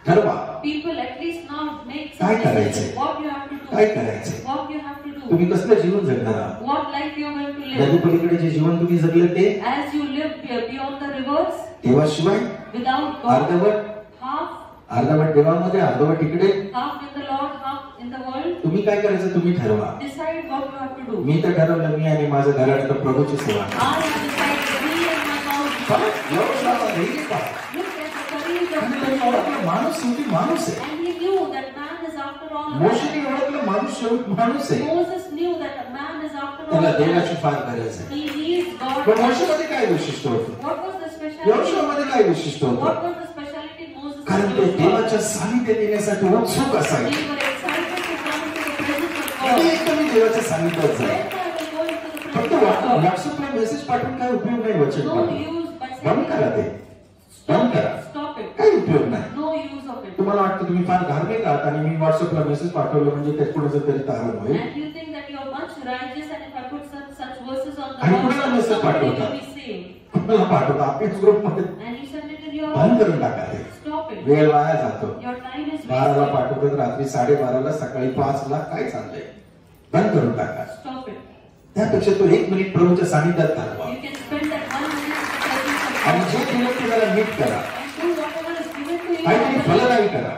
ठरवा. people at least now make काय some करायचंय. decisions. What you have to do. काय करायचंय. What you have to do. तुम्ही कसलं जीवन जगणार आहात. What life you are going to नदी live. पलीकडे जे जीवन तुम्ही जगले ते As you live beyond the rivers, देवाशिवाय without God, अर्धवट half देवामध्ये अर्धवट इकडे. in the Lord, half in the world. तुम्ही काय करायचं तुम्ही ठरवा. Decide what you have to do. मी तर ठरवलं मी आणि माझं घरात तर प्रभूची सेवा. I have decided me and my house. यहोशुआला धैर्य पहा. Look at the courage of आणि त्यांनी ओळखलं माणूस शेवटी माणूस आहे. And he knew that man is after all a man. मोशेने ओळखलं माणूस शेवटी माणूस आहे. Moses knew that a man is after all त्याला a man. देवाची फार गरज आहे. He needs God. पण मोशेमध्ये काय वैशिष्ट्य होतं. What was the speciality? यहोशुआमध्ये काय वैशिष्ट्य What होतं. was the speciality in Moses? कारण ते देवाच्या सानिध्यात येण्यासाठी उत्सुक असायचे. They were excited to come into the presence of God. कधी एकदा मी देवाच्या सानिध्यात जाईल. When I will go into the फक्त presence of God. व्हॉट्सअपला मेसेज पाठवून काय उपयोग नाही. वचन No पाठवून use by बंद करा saying ते. बंद stop करा. it. Stop it. काही उपयोग नाही. No use of it. तुम्हाला वाटतं तुम्ही फार धार्मिक आहात आणि मी व्हॉट्सअपला मेसेज पाठवलं म्हणजे ते कुणाचं तरी तारण होईल. And you think that you are much righteous, and if I put such verses on the आणि wall, कुणाला message somebody पाठवता. will be saved. कुणाला पाठवता आपल्याच ग्रुपमध्ये And you send it in your बंद करून टाका ते. Stop it. वेळ वाया जातो. Your time is 12ला wasted. पाठवतात रात्री 12:30 सकाळी 5ला काय चाललंय. बंद करून टाका. Stop it. त्यापेक्षा तो 1 मिनिट प्रभूच्या सानिध्यात घालवा You can spend that 1 minute in the presence of आणि God. जे दिलं ते जरा नीट करा, And do whatever is given to you. काहीतरी फलदायी करा,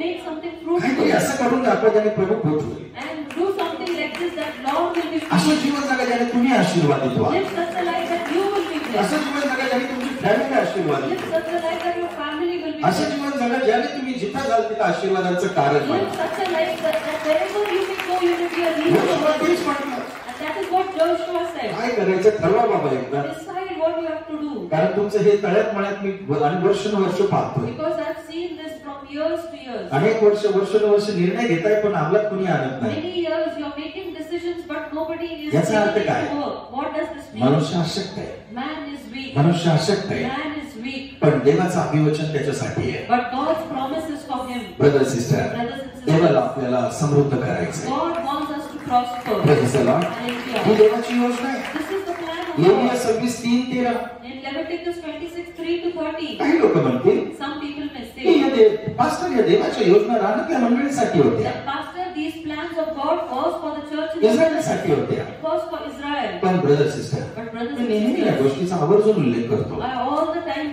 Make something काहीतरी fruitful. असं करून दाखवा ज्याने प्रभू खुश होईल. And do something like this that Lord will be असं pleased. जीवन जगा ज्याने तुम्ही आशीर्वादित व्हा, Live such a life that you will be blessed. असं जीवन जगा ज्याने तुमची फॅमिली आशीर्वादित Live व्हा, such a life that your family will be असं blessed. जीवन जगा ज्याने तुम्ही जिथं जाल तिथं आशीर्वादाचं कारण Live बना. such a life that wherever you may go, you will be a leader. योशुआ तेच म्हटलं, And that is what Joshua said. काय करायचं ठरवा बाबा एकदा, Decide what you have to do. कारण तुमचं हे तळ्यात मळ्यात मी आणि वर्षानुवर्ष पाहतोय. Because I've seen this from years to years. अनेक वर्षानुवर्ष निर्णय घेताय पण अंमलात कुणी आणत नाही. Many years you're making decisions, but nobody is याचा अर्थ taking काय? it to work. What does this mean? मनुष्य अशक्त आहे, Man is weak. मनुष्य अशक्त आहे, Man is weak. पण देवाचं अभिवचन त्याच्यासाठी आहे. But God's promise is for him. Brother sister, Brothers and sisters, देवाला आपल्याला समृद्ध करायचंय. God wants us to prosper. Praise the Lord. Hallelujah. ही देवाची योजना आहे. This is the plan of labia God. 26:3-13. In Leviticus 26:3-30, काही लोक म्हणतील some people may की say पास्टर या देवाच्या योजना रानातल्या मंडळीसाठी होत्या, that Pastor, these plans of God was for the church in Israel. इस्रायलसाठी होत्या. It was for Israel. पण brother sister, But brothers me and नेहमी या sisters, गोष्टीचा आवर्जून उल्लेख करतो. I all the time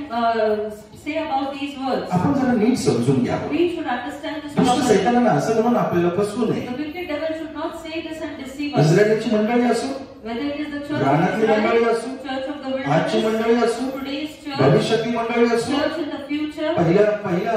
say about these words. आपण जरा नीट समजून घ्यावं. We should understand this दुष्ट properly. सैतानानं असं म्हणून आपल्याला फसवू नये. The wicked devil should not say this and deceive us. इस्रायलची मंडळी असो, Whether it is the church of रानातली मंडळी Israel, असो, church of the आजची wilderness, मंडळी असो, today's church, भविष्यातली मंडळी असो, church in the future, पहिल्या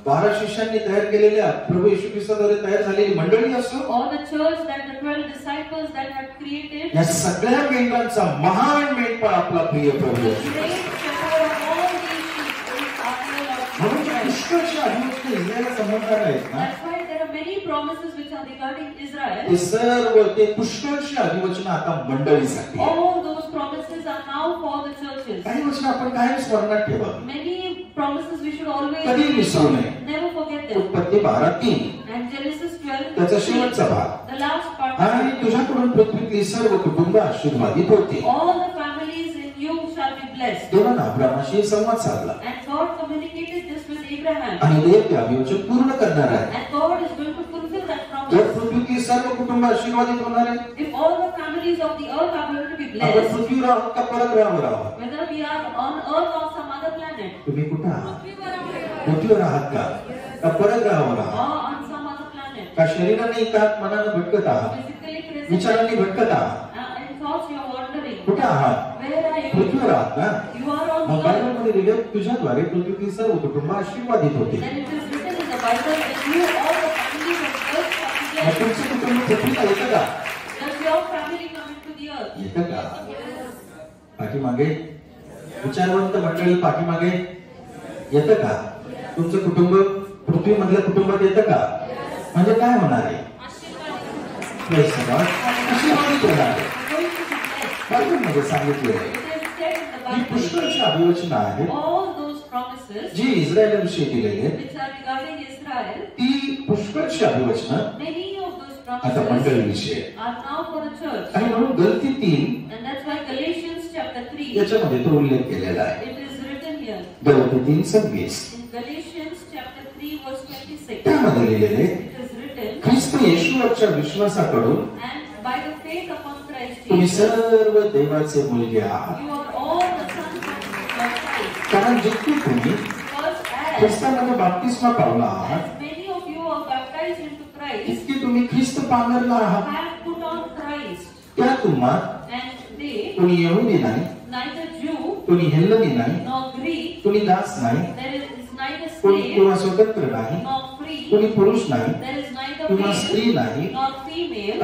12 शिष्यांनी तयार केलेल्या प्रभू येशू ख्रिस्ताद्वारे तयार झालेली मंडळी असो, or the church that the 12 disciples that had created, या सगळ्या मेंढरांचा महान मेंढपाळ आपला प्रिय प्रभू the Yeshu. great shepherd of all these sheep is our Lord. म्हणून जे पुष्कळशी आदिवचने इस्रायलला संबंधाने आहेत ना, That's why there are many promises which are regarding Israel. ते सर्व ते पुष्कळशी आदिवचन आता मंडळीसाठी आहेत. All those promises are now for the churches. काही वचन आपण कायम स्मरणात ठेवा, Many promises we should always कधी विसरू नये. never forget them. उत्पत्ती 12:3 And Genesis 12, त्याचा शेवटचा भाग, the last part. आणि तुझ्याकडून पृथ्वीतली सर्व कुटुंब आशीर्वादित होती. All the families in you shall be blessed. देवानं अब्रामाशी संवाद साधला And God communicated this with Abraham. आणि देव ते अभिवचन पूर्ण करणार आहे. And God is going to fulfill that जर promise. पृथ्वीतली सर्व कुटुंब आशीर्वादित होणार आहे, If all the families of the earth are going to be आपण blessed, पृथ्वीवर आहोत का परत ग्रहावर आहोत? whether we are on earth or some other planet, तुम्ही कुठं आहात? पृथ्वीवर आहात का परत ग्रहावर or आहात? on some other planet, का शरीराने एका आहात, मनानं भटकत आहात, physically present, विचारांनी भटकत आहात? in thoughts you are wandering. कुठे आहात? Where are you? पृथ्वीवर आहात ना? You are on मग earth. बायबलमध्ये लिहिलं, तुझ्याद्वारे पृथ्वीतील सर्व कुटुंब आशीर्वादित होते. Then it is written in the Bible that you, all the families of earth shall be मग blessed. तुमचं कुटुंब पृथ्वीला येतं का? Does your family come into the earth? येतं का? पाठीमागे विचारवंत मंडळी पाठीमागे येतं का? तुमचं कुटुंब पृथ्वीमधल्या कुटुंबात येतं का? म्हणजे काय होणार आहे? Praise the Lord. आशीर्वादित होणार आहे. Going to be blessed. बायबलमध्ये सांगितलेलं आहे. It is said in the he Bible, पुष्कळची अभिवचनं आहेत all those promises जी इस्रायलाविषयी दिलेली आहेत. which are regarding Israel, ती पुष्कळची अभिवचनं many of those आता promises मंडळीविषयी आहेत. are now for the church. आणि म्हणून गलती 3 And that's why Galatians chapter 3, याच्यामध्ये तो उल्लेख केलेला आहे. it is written here. गलती 3:26 In Galatians chapter 3 verse 26, त्यामध्ये लिहिलेले, it is written, Christ येशूवरच्या विश्वासाकडून and by the faith upon Christ तुम्ही Jesus, सर्व देवाचे मुलगे आहात. you are all the sons of Christ. कारण जितके तुम्ही Because as ख्रिस्तामध्ये बाप्तिस्मा पावला आहात, as many of you are baptized into Christ, तितके तुम्ही ख्रिस्त पांघरला आहात. have put on Christ. त्या तुम्हात And they, कोणी यहुदी नाही, neither Jew कोणी हेल्लनी नाही, nor Greek, कोणी दास नाही, there is neither कोणी slave किंवा स्वतंत्र नाही, nor free, कोणी पुरुष नाही there is neither किंवा male स्त्री नाही, nor female,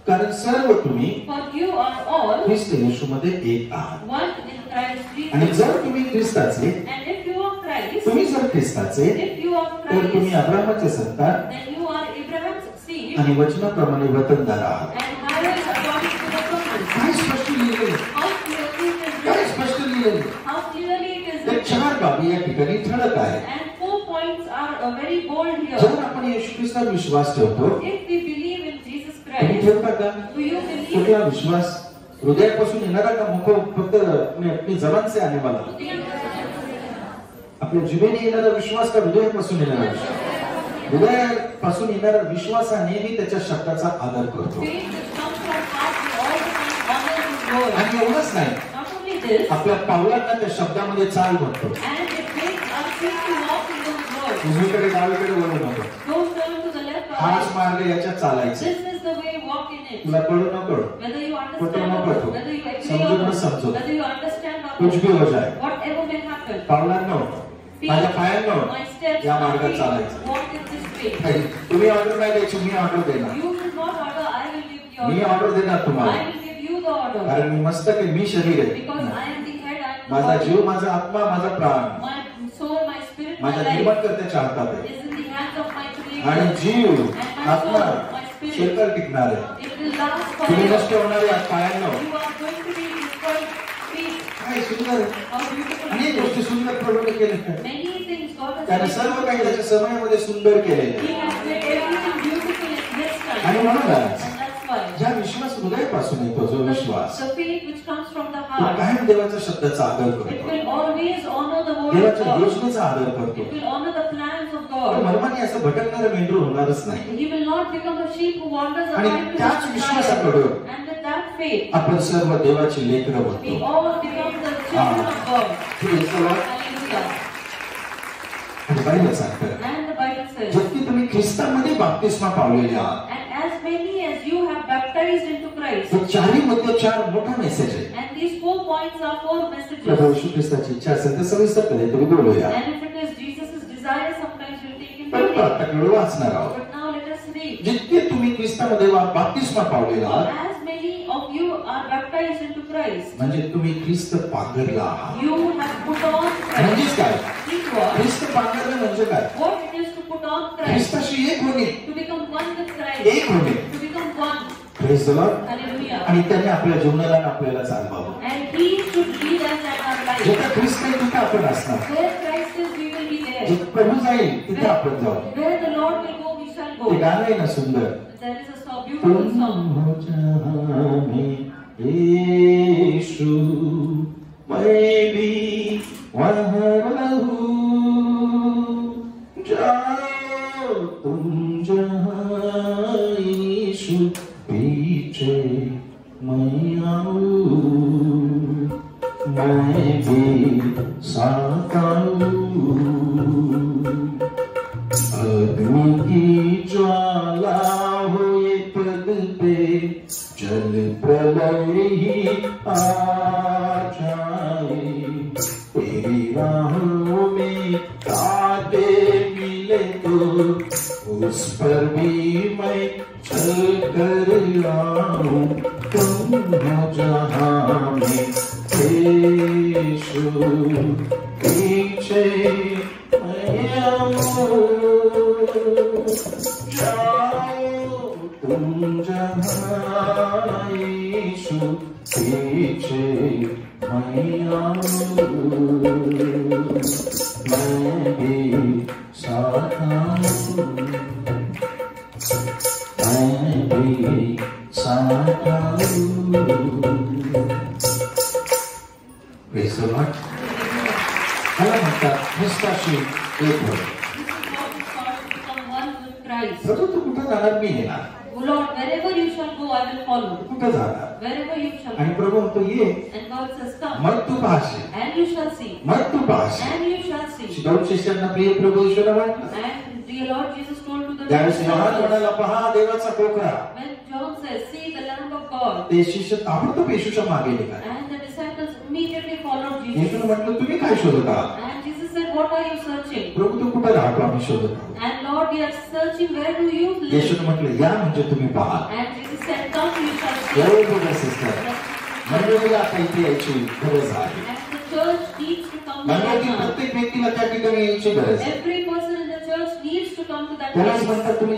कारण सर्व तुम्ही for you are all ख्रिस्त येशूमध्ये एक आहात. one in Christ आणि Jesus. जर तुम्ही ख्रिस्ताचे, And if you are Christ, तुम्ही जर ख्रिस्ताचे, if you are तर तुम्ही Christ, अब्राहामाचे संतान then you are Abraham's seed आणि वचनाप्रमाणे वतनदार आहात. and heirs according to the promise. काय स्पष्ट लिहिलेले, How clearly it is काय written. स्पष्ट लिहिलेले. How clearly it is ते written. 4 बाबी या ठिकाणी ठळक आहेत. And 4 points are very bold here. जर आपण येशू ख्रिस्तावर विश्वास ठेवतो, If we believe in Jesus तुम्ही Christ, ठेवता का? do you believe? कुठला विश्वास हृदयापासून येणारा का मुख फक्त अपनी जबान से आने वाला? आपल्या जिभेने येणारा विश्वास का हृदयापासून येणारा विश्वास? हृदयापासून येणारा विश्वासाने मी त्याच्या शब्दाचा आदर करतो. Faith which comes from honor His word. आणि एवढंच नाही, Not only this, आपल्या पावलांना त्या शब्दामध्ये चाल म्हणतो. and it makes us free to walk in those words. उजवीकडे डावीकडे वळू नको, Don't turn to the left or हाच right. मार्ग याच्यात चालायचं. This is the way, walk in it. तुला कळू नको, Whether you पटो understand नको, or whether you agree समजू or न not, समजू, whether you understand or कुछ भी हो not, जाए, whatever may happen, पावलांनो, माझ्या पायांनो my steps, या my मार्गात feet, चालायचं. walk in this way. तुम्ही ऑर्डर नाही द्यायची, मी ऑर्डर देणार. You will not order, I will give the me order. Order देणार तुम्हाला, I will give you the order. कारण मी मस्तक आहे, मी शरीर Because आहे. I am the head, I am the माझा body. जीव, माझा आत्मा, माझा प्राण My soul, my spirit, my माझ्या life निर्माणकर्त्याच्या हातात आहे. is in the hands of my आणि Creator. जीव, And my आत्मा soul, my spirit, शेकर टिकणार आहे. it will last तुम्ही forever. नष्ट होणारे आहात पायांनो. You are going to be destroyed. Feet, काय सुंदर आहे. how beautiful अनेक it is. गोष्टी सुंदर प्रभूने केल्या. Many things God has त्याने made. सर्व काही त्याच्या समयामध्ये सुंदर केलेले. He has made everything beautiful in His time. आणि म्हणूनच And that's why ज्या विश्वास हृदयापासून येतो, जो विश्वास the faith which comes from the तो heart, कायम देवाच्या शब्दाचा आदर it करतो, will always honor the word of देवाच्या God. योजनेचा आदर करतो. It will honor the plans of तो God. मनमानी असं भटकणारं मेंढरू होणारच नाही. He will not become a sheep who wanders आणि according to त्याच his desire. विश्वासाकडून And with that faith, आपण सर्व देवाची लेकरं we बनतो. all become the children of God. Praise the Lord. Hallelujah. आणि बायबल सांगतं, And the Bible says, जितकी तुम्ही ख्रिस्तामध्ये बाप्तिस्मा पावलेले आहात, and as many as you have baptized into Christ. हे चारही मध्ये चार मोठा मेसेज आहे. And these 4 points are 4 Prabhu messages. येशू ख्रिस्ताची इच्छा असेल तर सविस्तर कधीतरी बोलूया. And if it is Jesus' desire, sometimes we'll take him पण to आता केवळ वाचणार आहोत. But now let us read. जितके तुम्ही ख्रिस्तामध्ये बाप्तिस्मा पावलेला For आहात, as many of you are baptized into Christ, म्हणजे तुम्ही ख्रिस्त पांघरला आहात. you have put on Christ. म्हणजेच काय? Think what? ख्रिस्त पांघरणे म्हणजे काय? What it is to put on Christ. ख्रिस्ताशी एक होणे, To become one with Christ. एक होणे. To become one. Praise the Lord. Hallelujah. आणि त्याने आपल्या जीवनाला आणि आपल्याला चालवावं. And He should lead us at our life. जिथे ख्रिस्त आहे तिथे आपण असणार, Where Christ is, we will be there. जिथे प्रभू जाईल तिथे आपण जाऊ. Where the Lord will go, we shall ते go. गाणं आहे ना सुंदर. There is a beautiful song. तुम जहाँ में यीशु, मैं भी वहाँ रहूं. जाओ तुम जहाँ यीशु, पीछे मैं आऊं. मैं भी साथ आऊं. अग्नि की ज्वाला हो ये पद पे, जल प्रलय ही आ जाए. तेरी राहों में कांटे मिले तो उस पर भी मैं चल कर आऊं. तुम हो जहाँ में यीशु, पीछे मैं आऊं. जाओ तुम जहाँ यीशु, पीछे मैं आऊं. मैं भी साथ आऊं. मैं भी साथ आऊं. Praise the Lord. मला म्हणतात ख्रिस्ताशी एक होय. Christ. प्रभू तू कुठं जाणार, मी येणार. Oh Lord, wherever you shall go, I will follow. कुठं जाणार? Wherever you shall आणि go. प्रभू म्हणतो ये, And God says, come. मग तू पाहशील, And you shall see. मग तू पाहशील. And you shall see. दोन शिष्यांना प्रिय प्रभू येशूला म्हटलं. And the Lord Jesus told to the त्यावेळेस योहान disciples, म्हणाला, पहा देवाचा कोकरा. when John says, see the Lamb of God. ते शिष्य ताबडतोब येशूच्या मागे निघाले. And the disciples immediately followed Jesus. येशूने म्हटलं, तुम्ही काय शोधत आहात? And Jesus said, what are you searching? प्रभू तू कुठं राहतो, आम्ही शोधत आहोत. And Lord, we are searching, where do you live? येशूने म्हटलं, या म्हणजे तुम्ही पहा. And Jesus said, come, you shall see. जय बोला सिस्टर. मंडळीला आता इथे यायची गरज आहे. And the church needs to come to that मंडळातील now. प्रत्येक व्यक्तीला त्या ठिकाणी यायची गरज आहे. Every person in the church needs to come to that त्यालाच place. म्हणतात तुम्ही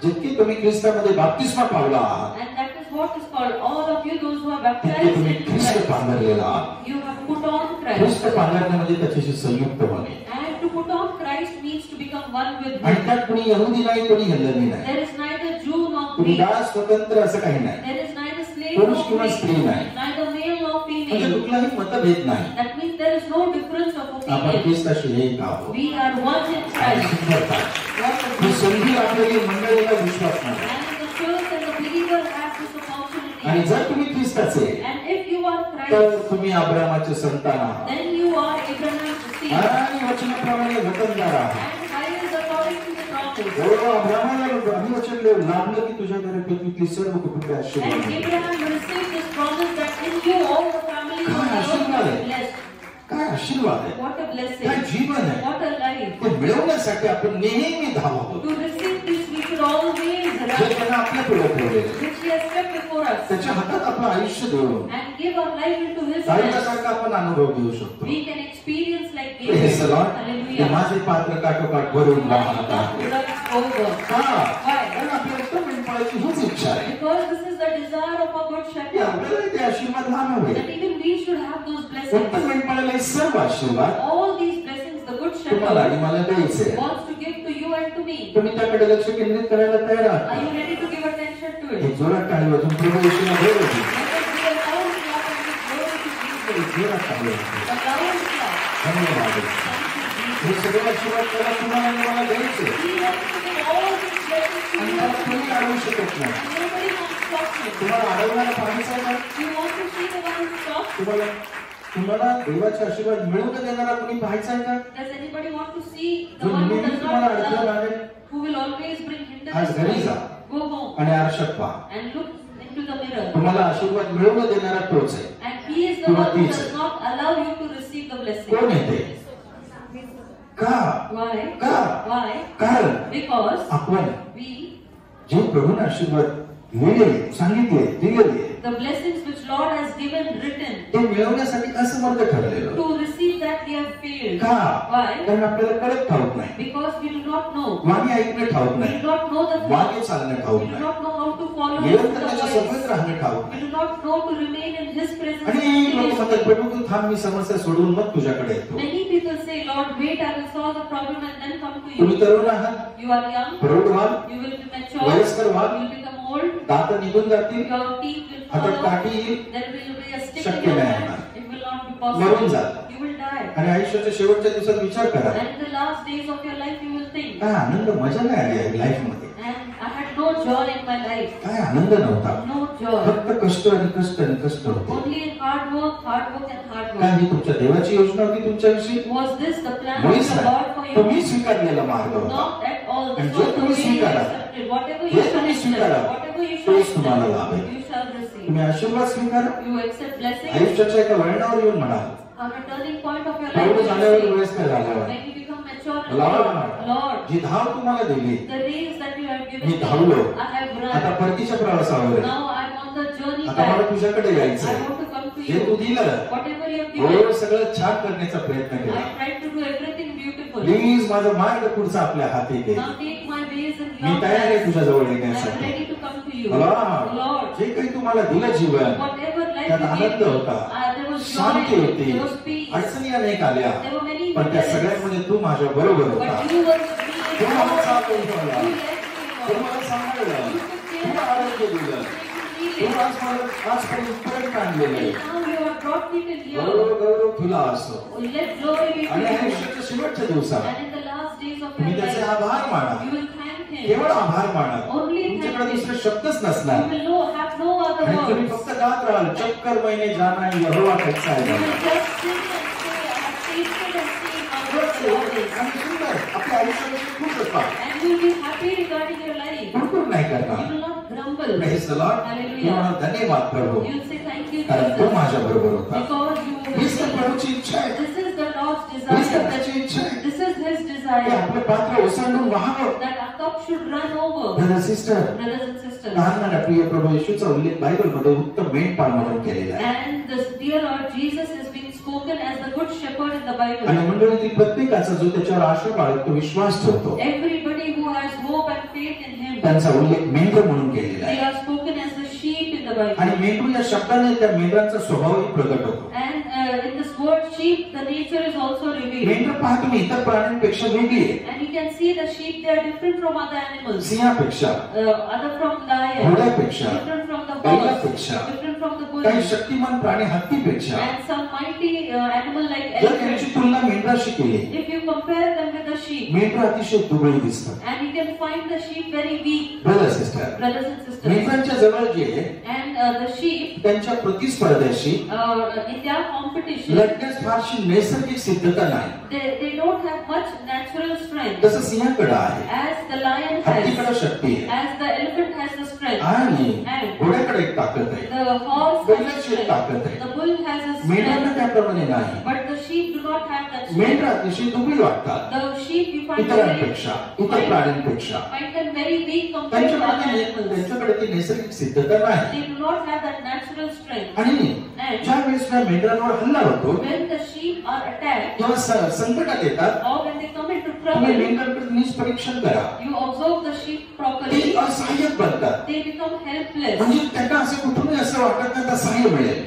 जितके तुम्ही ख्रिस्तामध्ये बाप्तिस्मा पावला आहात, And that is what is called, all of you, those who are तितके baptized तुम्ही in ख्रिस्त Christ. पांघरलेला आहात. You have put on Christ Christ. पांघरणे म्हणजे त्याच्याशी संयुक्त होणे. And to put on Christ means to become one with आणि Him. त्यात कोणी यहुदी नाही, कोणी हेलनी नाही. There is neither Jew nor तुम्ही Greek. दास स्वतंत्र असं काही नाही. There is neither slave पुरुष nor किंवा free. स्त्री नाही. Neither male nor म्हणजे female. कुठलाही मतभेद नाही. That means there is no difference of आपण opinion. ख्रिस्ताशी एक आहोत. We are one in आणि Christ. सुंदरता. What a he beauty. संधी आपल्याला मंडळीला विश्वास नाही. And the church and the believer has this opportunity. आणि जर तुम्ही ख्रिस्ताचे And if you are तर Christ, तुम्ही अब्रामाचे संतान आहात then you are Abraham's seed. आणि वचनाप्रमाणे वतनदार आहात. And I is according to the promise. जेव्हा अब्रामाला आम्ही वचन लाभलं की तुझ्या घरात पृथ्वीतली सर्व कुटुंबे And आशीर्वाद Abraham received this promise that in you all the families of the earth will be blessed. काय आशीर्वाद आहे, What a काय blessing. जीवन आहे. What a life. ते मिळवण्यासाठी आपण नेहमी धावतो. To receive this, we should always जे run, त्यानं आपल्या पुढे ठेवले which He has kept before us, त्याच्या हातात आपलं आयुष्य देऊन and give our life into His hands. दाविदासारखा आपण अनुभव देऊ शकतो. We can experience like Praise the David. Lord. ते Hallelujah. माझे पात्र काठोकाठ भरून वाहत आहे. Runs over. का? Why? कारण आपल्याला उत्तम मिळवायची हीच इच्छा आहे Because this is the desire of our good की shepherd. आपल्याला ते आशीर्वाद लाभावे. That even we should have those उत्तम blessings. मिळवायला हे सर्व आशीर्वाद All these blessings the good तुम्हाला आणि shepherd मला द्यायचे. wants to give to you and to me. तुम्ही त्याकडे लक्ष केंद्रित करायला तयार Are आहात. you ready to give attention to हे it? जोरात टाळी वाजून प्रभू येशूला बोल होती. Let us give a loud clap and give glory to Jesus. जोरात टाळी वाजून. A loud clap. धन्यवाद. Thank you, हे Jesus. सगळं आशीर्वाद त्याला तुम्हाला आणि मला द्यायचे. He wants to give all these blessings to आणि you त्याला and to कोणी me. अडवू शकत नाही. And nobody can stop him. तुम्हाला अडवणारा पाहायचा आहे का? You want to see the one who stops? तुम्हाला तुम्हाला देवाचे आशीर्वाद मिळवून देणारा कोणी पाहायचा आहे का? Does anybody want to see the जो one who नेहमी does तुम्हाला not अडथळा allow, आणेल who will always bring आज hindrance घरी to जा you? Go home आणि आरशात पहा. and look into the mirror. तुम्हाला आशीर्वाद मिळवून देणारा तोच आहे. And he is the किंवा one who तीच. does not allow you to receive the blessing. कोण येते? का? Why? का? Why? कारण Because आपण we, जे प्रभूने आशीर्वाद लिहिलेले सांगितले दिलेले the blessings which Lord has given written, ते मिळवण्यासाठी असमर्थ ठरलेलं. to receive that we have failed. का? Why? कारण आपल्याला कळत ठाऊक नाही. Because we do not know. वाणी ऐकणे ठाऊक We नाही. do not know the Wani faith. चालणे We ठाऊक do नाही. not know how to follow His निरंतर त्याच्या सोबत voice. राहणे ठाऊक We नाही. do not know to remain in His presence. आणि लोक म्हणतात continuously. प्रभू तू थांब मी समस्या सोडवून मग तुझ्याकडे येतो. Many people say, Lord, wait, I will solve the problem and then come to तुम्ही you. तरुण आहात, You are young, प्रौढ व्हाल, you will be mature, वयस्कर you व्हाल, will become old, दात निघून जातील, your teeth will हातात fall off, काठी येईल there will be a stick in शक्य your नाही hand. होणार. It will not be मरून possible. जाल. You will die. आणि आयुष्याच्या शेवटच्या दिवसात विचार करा And in the last days of your life, you will think, काय आनंद मजा नाही आली आहे लाईफ मध्ये. and I had no joy in my life. काय आनंद नव्हता. No joy. फक्त कष्ट आणि कष्ट आणि कष्ट होते. Only hard work and hard काय work. ही तुमच्या देवाची योजना होती तुमच्याविषयी? Was this the plan मुळीच of the नाही. Lord for you? तुम्ही स्वीकारलेला मार्ग होता. Not at all. And This was जो the तुम्ही way you स्वीकारा, accepted. Whatever जे you shall तुम्ही accept, स्वीकारा, whatever you तोच shall तुम्हाला accept, लाभेल. you shall receive. तुम्ही आशीर्वाद स्वीकारा. You accept blessings. आयुष्याच्या एका वळणावर येऊन म्हणा On a turning point of your प्रौढ life, झाल्यावर you वयस्कर झाल्यावर when you become mature and Lord, Lord, जी धाव तुम्हाला दिली the race that you have given me me, धावलो. I have आता run. परतीच्या प्रवासावर आहे. Now I'm on the journey आता मला back. तुझ्याकडे I यायचंय. want to come to जे तू you. दिलं Whatever you have given, हो सगळं छान करण्याचा प्रयत्न केला. I tried to do everything beautiful. Please माझा मार्ग पुढचा आपल्या हाती घे. Now take my ways in me your तयार आहे hands. तुझ्या जवळ I'm येण्यासाठी. ready to come to you. Lord, Lord, जे काही तुम्हाला दिलं जीवन whatever life त्यात you gave आनंद me, होता, there was शांती joy, होती, there was peace, अडचणी अनेक आल्या, there were many पण त्या hindrances. सगळ्यांमध्ये तू माझ्या बरोबर होता. But you were with me Tu in मला all. साथ You देऊन led ठेवला. me, तू Lord. मला सांभाळलं. You took तू care मला of आरोग्य me. दिलं. You तू made me आज मला आजपर्यंत इथपर्यंत आणलेलं आहे. And now you have brought me till here. गौरव तुला असो. Let glory be to आणि you. आयुष्याच्या शेवटच्या दिवसात And in the last days of तुम्ही your त्याचे life, आभार माना. you will thank Him. केवळ आभार माना. Only तुमच्याकडे thank Him. दुसरे शब्दच You नसणार. will have no other आणि तुम्ही words. फक्त गात राहाल चक्कर महिने जाना यहोवा कैसा You आहे. will just sing and say, I have tasted and seen how good the Lord is. आणि सुंदर आपल्या आयुष्याविषयी खूप असतात. And you will be happy regarding your life. कुरकुर नाही करणार. You will not grumble. Praise the Lord. Hallelujah. तुम्हाला धन्यवाद प्रभू. You will say thank you, कारण तो Jesus. माझ्या बरोबर होता. Because you were हीच तर with me. प्रभूची इच्छा आहे. This is the Lord's हीच तर desire. त्याची इच्छा आहे. This is His की desire. आपलं पात्र ओसंडून व्हावं. That our cup should run over. Brother sister Brothers and sisters. लहान प्रिय प्रभू येशूचा उल्लेख बायबलमध्ये उत्तम मेंढपाळ म्हणून केलेला आहे. And this dear Lord Jesus is being spoken as the good shepherd in the Bible. आणि मंडळीतील प्रत्येकाचा जो त्याच्यावर आशा बाळगतो विश्वास ठेवतो Everybody who has hope and faith in Him, त्यांचा उल्लेख मेंढ म्हणून केलेला they आहे. are spoken as the sheep in the Bible. आणि मेंढू या शब्दाने त्या मेंढरांचा स्वभावही प्रगट होतो. And in this word sheep, the nature is also revealed. मेंढर पहा तुम्ही इतर प्राण्यांपेक्षा वेगळी आहे. And you can see the sheep, they are different from other animals. सिंहापेक्षा, Other from lion, घोड्यापेक्षा, different from the बैलापेक्षा, horse, different from the bull, काही शक्तिमान प्राणी हत्तीपेक्षा and some mighty animal like जर elephant. त्यांची तुलना मेंढराशी केली If you compare them with the sheep, मेंढर अतिशय दुबळी दिसतात. and you can find the sheep very weak, brother sister brothers and sisters. मेंढरांच्या जवळ जे And the sheep त्यांच्या प्रतिस्पर्ध्याशी in their competition, लढण्यास फारशी नैसर्गिक सिद्धता नाही. they don't have much natural strength. जसं सिंहाकडे आहे, As the lion हत्तीकडे has, शक्ती आहे as the elephant has the strength, आणि and घोड्याकडे एक ताकद आहे, the horse has बैलाची एक strength, ताकद आहे. the bull has a मेंढरांना strength, त्याप्रमाणे नाही. but the sheep do not have that मेंढरा strength. अतिशय दुबळी वाटतात The sheep you find इतरांपेक्षा, इतर find प्राण्यांपेक्षा. them very weak compared to other animals. त्यांच्याकडे ती नैसर्गिक सिद्धता नाही. They do not have that natural strength. आणि And ज्या वेळेस त्या मेंढरांवर हल्ला होतो when the sheep are attacked, किंवा संकटात येतात, or when they come into तुम्ही trouble, मेंढरांकडे नीट परीक्षण करा. you observe the sheep ते properly, असहाय्यक बनतात. they become helpless. म्हणजे त्यांना असं कुठूनही असं वाटत नाही तर सहाय्य मिळेल.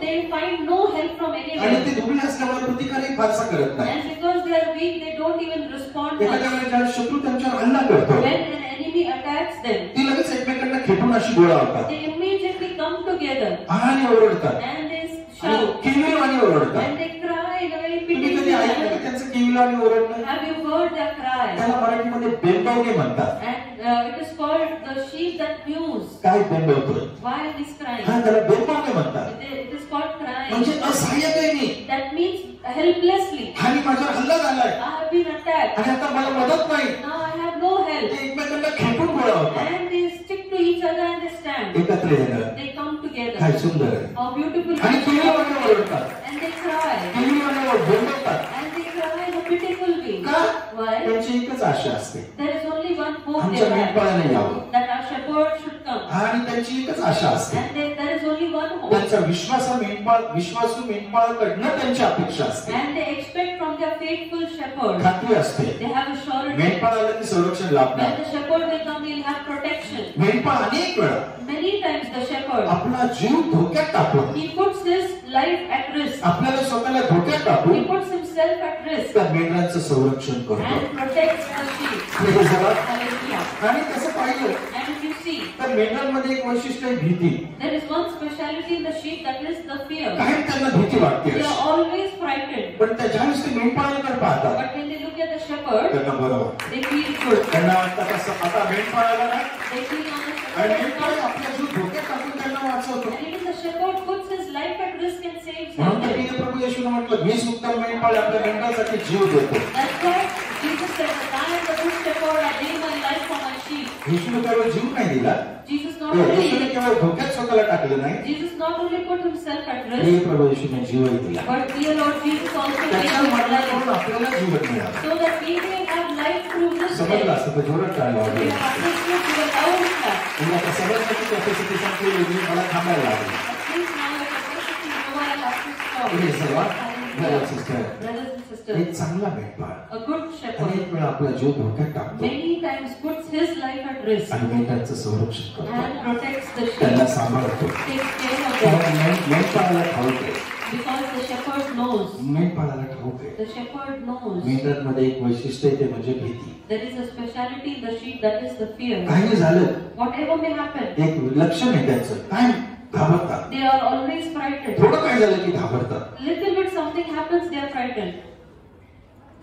They find no help from आणि anywhere. ते दुबळे असल्यामुळे प्रतिकारही फारसा करत नाही. And because they are weak, they don't even respond एखाद्या much. वेळेस ज्या शत्रू त्यांच्यावर हल्ला करतो, When an enemy attacks them, ती लगेच एकमेकांना खेटून अशी गोळा होतात they immediately come together आणि ओरडतात and they आणि shout केविलवाणी ओरडतात. and they cry in a very तुम्ही pitiful कधी ऐकलं manner. की त्यांचं केविलवाणी ओरडणं? Have you heard their cry? त्याला मराठीमध्ये बेंबवणे म्हणतात. And it is called the sheep that mews काय बेंबवतोय? while he's crying. हा, त्याला बेंबवणे म्हणतात. It is called crying. म्हणजे असहाय्यक आहे मी That means helplessly. आणि माझ्यावर हल्ला झालाय I have been attacked. आणि आता मला मदत नाही. Now I have no help. ते एकमेकांना खेटून गोळा होतात. And they stick to each other and they stand. एकत्र येणं They come together. काय सुंदर आहे. How beautiful. आणि केविलवाणी ओरडतात, And they cry. केविलवाणी बेंबवतात. And they cry in a pitiful way. का? Why? त्यांची एकच आशा असते, There is only one hope आमच्या they have, मेंढपाळाने यावं. that our shepherd should come. आणि त्यांची एकच आशा असते, And there is only one hope. त्यांचा विश्वासू मेंढपाळाकडनं त्यांची अपेक्षा असते, And they expect from their faithful shepherd. खात्री असते. They have a surety. मेंढपाळाला की संरक्षण लाभणार. When the shepherd will come, he'll have protection. मेंढपाळ अनेक वेळा Many times the shepherd, आपला जीव धोक्यात टाकून, he puts his life at risk. आपल्याला स्वतःला धोक्यात He टाकून puts himself at risk त्या मेंढरांचं संरक्षण करतो. and protects the sheep. Praise the Lord. Hallelujah. आणि कसं पाहिलं And if you see, तर मेंढरांमध्ये एक वैशिष्ट्य आहे भीती. there is one speciality in the sheep, that is the fear. कायम त्यांना भीती वाटते, They are always frightened. पण त्या ज्यावेळेस ते मेंढपाळाकडे पाहतात But when they look at the shepherd, त्यांना बरं वाटतं. they feel good. त्यांना वाटतं कसं आता मेंढपाळाला ना, They feel on the आणि shepherd. मेंढपाळ आपला जीव धोक्यात टाकून त्यांना वाचवतो. And even the shepherd puts his life at risk and saves म्हणून तर him. तिने प्रभू येशूने म्हटलं, मी सुद्धा मेंढपाळ आपल्या मेंढरासाठी जीव देतो. That's why Jesus said that I am the good shepherd, I lay my life for my sheep. येशूने केवळ जीव नाही दिला, Jesus not येशूने only केवळ धोक्यात स्वतःला टाकलं नाही, Jesus not only put himself at हे risk, प्रभू येशूने जीवही दिला. but dear Lord Jesus also gave त्याच्या his मरणाकडून life आपल्याला जीवन मिळालं. so that we may have life through this समजलं death. असतं तर जोरात टाळ्या We वाजवल्या. have understood to the loud clap. म्हणजे आता समजण्याची कॅपॅसिटी संपली वेगळी, मला थांबायला लागली. At least now the capacity to know I have to stop. Praise the Lord. Hallelujah. Sister, Brothers and एक sisters, चांगला मेंढपाळ a good shepherd अनेक वेळा आपला जीव धोक्यात टाकतो many times puts his life at risk आणि मेंढरांचं संरक्षण करतो, and protects the त्यांना sheep, सांभाळतो. takes care of them. कारण मेंढपाळाला ठाऊक आहे, Because the shepherd knows. मेंढपाळाला ठाऊक आहे, The shepherd knows. मेंढरांमध्ये एक वैशिष्ट्य आहे, ते म्हणजे भीती. There is a speciality in the sheep, that is the fear. काही झालं, Whatever may happen, एक लक्षण आहे त्याचं, काय घाबरतात. they are always frightened. थोडं काय झालं की घाबरतात. Little bit something happens, they are frightened.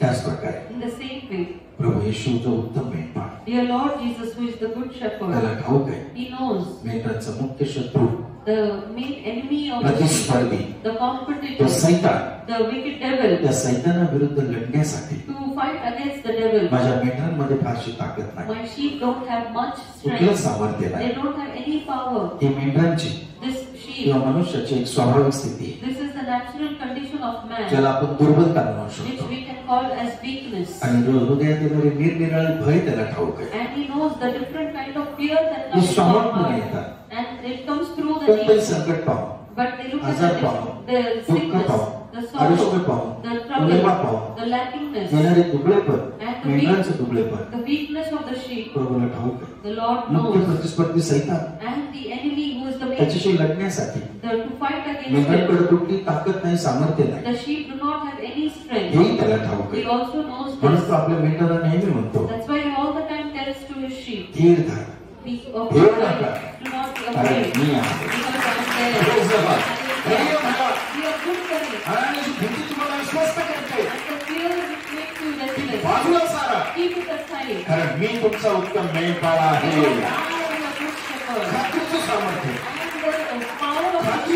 त्याच प्रकारे In the same way, प्रभू येशू जो उत्तम मेंढपाळ, dear Lord Jesus, who is the good shepherd, त्याला ठाऊक आहे he knows मेंढरांचा मुख्य शत्रू, the main enemy of the sheep, प्रतिस्पर्धी, the तो competitor, सैतान, the wicked devil, त्या सैतानाविरुद्ध लढण्यासाठी to fight against the devil. माझ्या मेंढरांमध्ये फारशी ताकद नाही, My sheep don't have much कुठलं strength. सामर्थ्य नाही. They don't have any power. He मेंढरांची This sheep, किंवा मनुष्याची एक स्वाभाविक स्थिती आहे, this is the natural condition of man, ज्याला आपण दुर्बलता म्हणू which शकतो. we can call as weakness. आणि हृदयात येणारे निरनिराळे भय त्याला ठाऊक आहे. And he knows the different kind of fear that हे comes from स्वाभाविकपणे our येतात. heart. And it comes through the कोणतंही nature. संकट पाहून, But they look at आजार the, पाहून, the दुःख sickness, पाहून, the आयुष्य sorrow, पाहून, the उणिवा trouble, पाहून, the lackingness, येणारे दुबळेपण, and the मेंढरांचं दुबळेपण the weakness of the sheep. प्रभूला ठाऊक आहे. The Lord मुख्य knows. प्रतिस्पर्धी सैतान, And the enemy who is the main, त्याच्याशी लढण्यासाठी to fight against it. मेंढरांकडे कुठली ताकद नाही, सामर्थ्य नाही, The sheep do not have any strength. हेही त्याला ठाऊक He आहे. also knows म्हणून this. तो आपल्या मेंढरांना नेहमी म्हणतो, That's why he all the time tells to his sheep, धीर धर, be of Fear good not. courage. Do not be कारण afraid. मी आहे. Because I am there. Praise the Lord. धैर्य Hallelujah. धरा. Be of good courage. आणि जी भीती तुम्हाला अस्वस्थ करते, And the fear which makes you restless, बाजूला सारा, keep it aside. कारण मी तुमचा उत्तम मेंढपाळ आहे. Because I am a good shepherd. खात्रीचं सामर्थ्य, And there is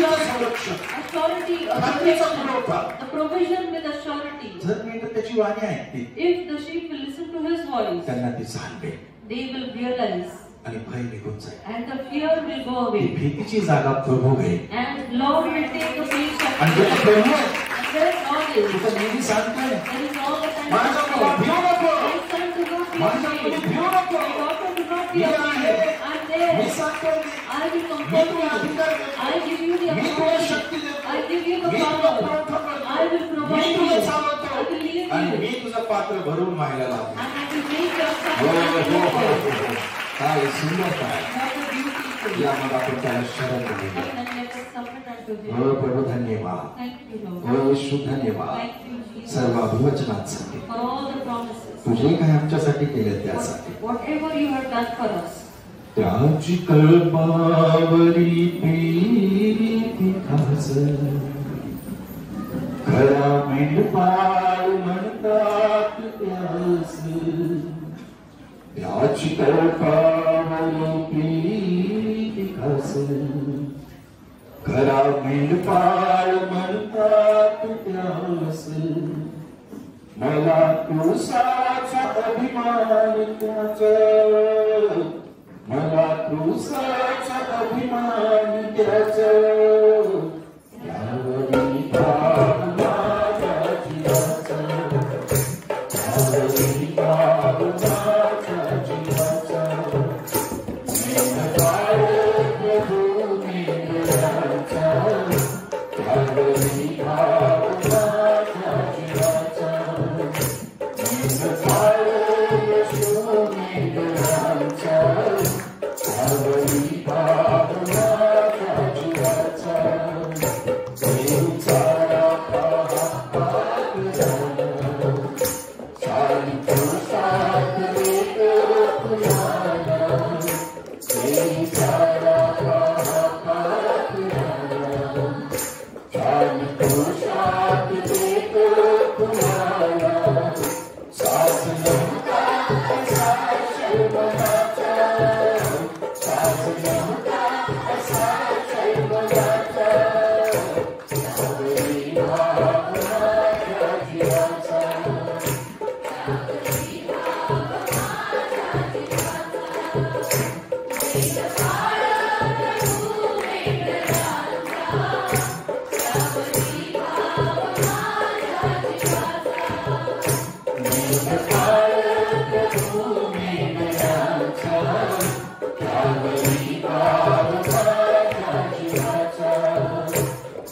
संरक्षण, authority of खात्रीचा protection, पुरवठा. the provision with assurity. जर मेंढर त्याची वाणी ऐकतील, If the sheep will listen to his voice, त्यांना ती जाणवेल they will realize, आणि भय निघून जाईल. and the fear will go ती away, भीतीची जागा प्रभू घेईल. and Lord will take the place of आणि fear. जेव्हा प्रभू आहे, And where God is, तिथं नेहमी सांगतोय, there is all the time. माझा मुलगा भिवू नको, My son, do not be माझा मुली afraid. भिवू नको, My daughter, do not be me afraid. आहे, I'm there. मी सांगतोय, I will मी comfort तुला you. अधिकार देतो, I give you the मी तुला authority. शक्ती देतो, I give you the मी तुला power. पुरवठा करतो, I will provide मी तुला you. चालवतो, I will lead आणि you. मी तुझं पात्र भरून व्हायला लावतो. And I will make your son हो, हो, हो, beautiful. हो. काय सुंदर काय. What a beautiful. या मग आपण त्याला शरण देऊया. And then let us submit unto him. हो प्रभू धन्यवाद. Thank you, Lord. हो येशू धन्यवाद. Thank you, Jesus, सर्व अभिवचनांसाठी, for all the promises. तुझे काय आमच्यासाठी केले त्यासाठी. Whatever you have done for us. त्याची कळपावरी प्रीती खास, खरा मेंढपाळ म्हणतात त्यास. त्याची कळपावरी प्रीती खास, खरा मेंढपाळ म्हणतात त्यास. मला तुळसाचा अभिमान त्याचा, मला तुळसाचा अभिमान त्याचा. यावरी भाव माझ्या जीवाचा, यावरी भाव माझ्या जीवाचा. मेंढपाळ प्रभू मेंढराचा, यावरी भाव माझ्या जीवाचा. मेंढपाळ येशू मेंढराचा, यावरी भाव माझ्या जीवाचा. देऊचा हात झाला, चाली पुरुषात देतो तुम्हाला. देऊचा हात झाला, चाली पुरुषात देतो तुम्हाला. सास नव्हता असा शैवनाचा, सास नव्हता असा शैवनाचा. यावरी भाव माझ्या जीवाचा, मेंढपाळ प्रभू मेंढराचा, यावरी भाव माझ्या जीवाचा.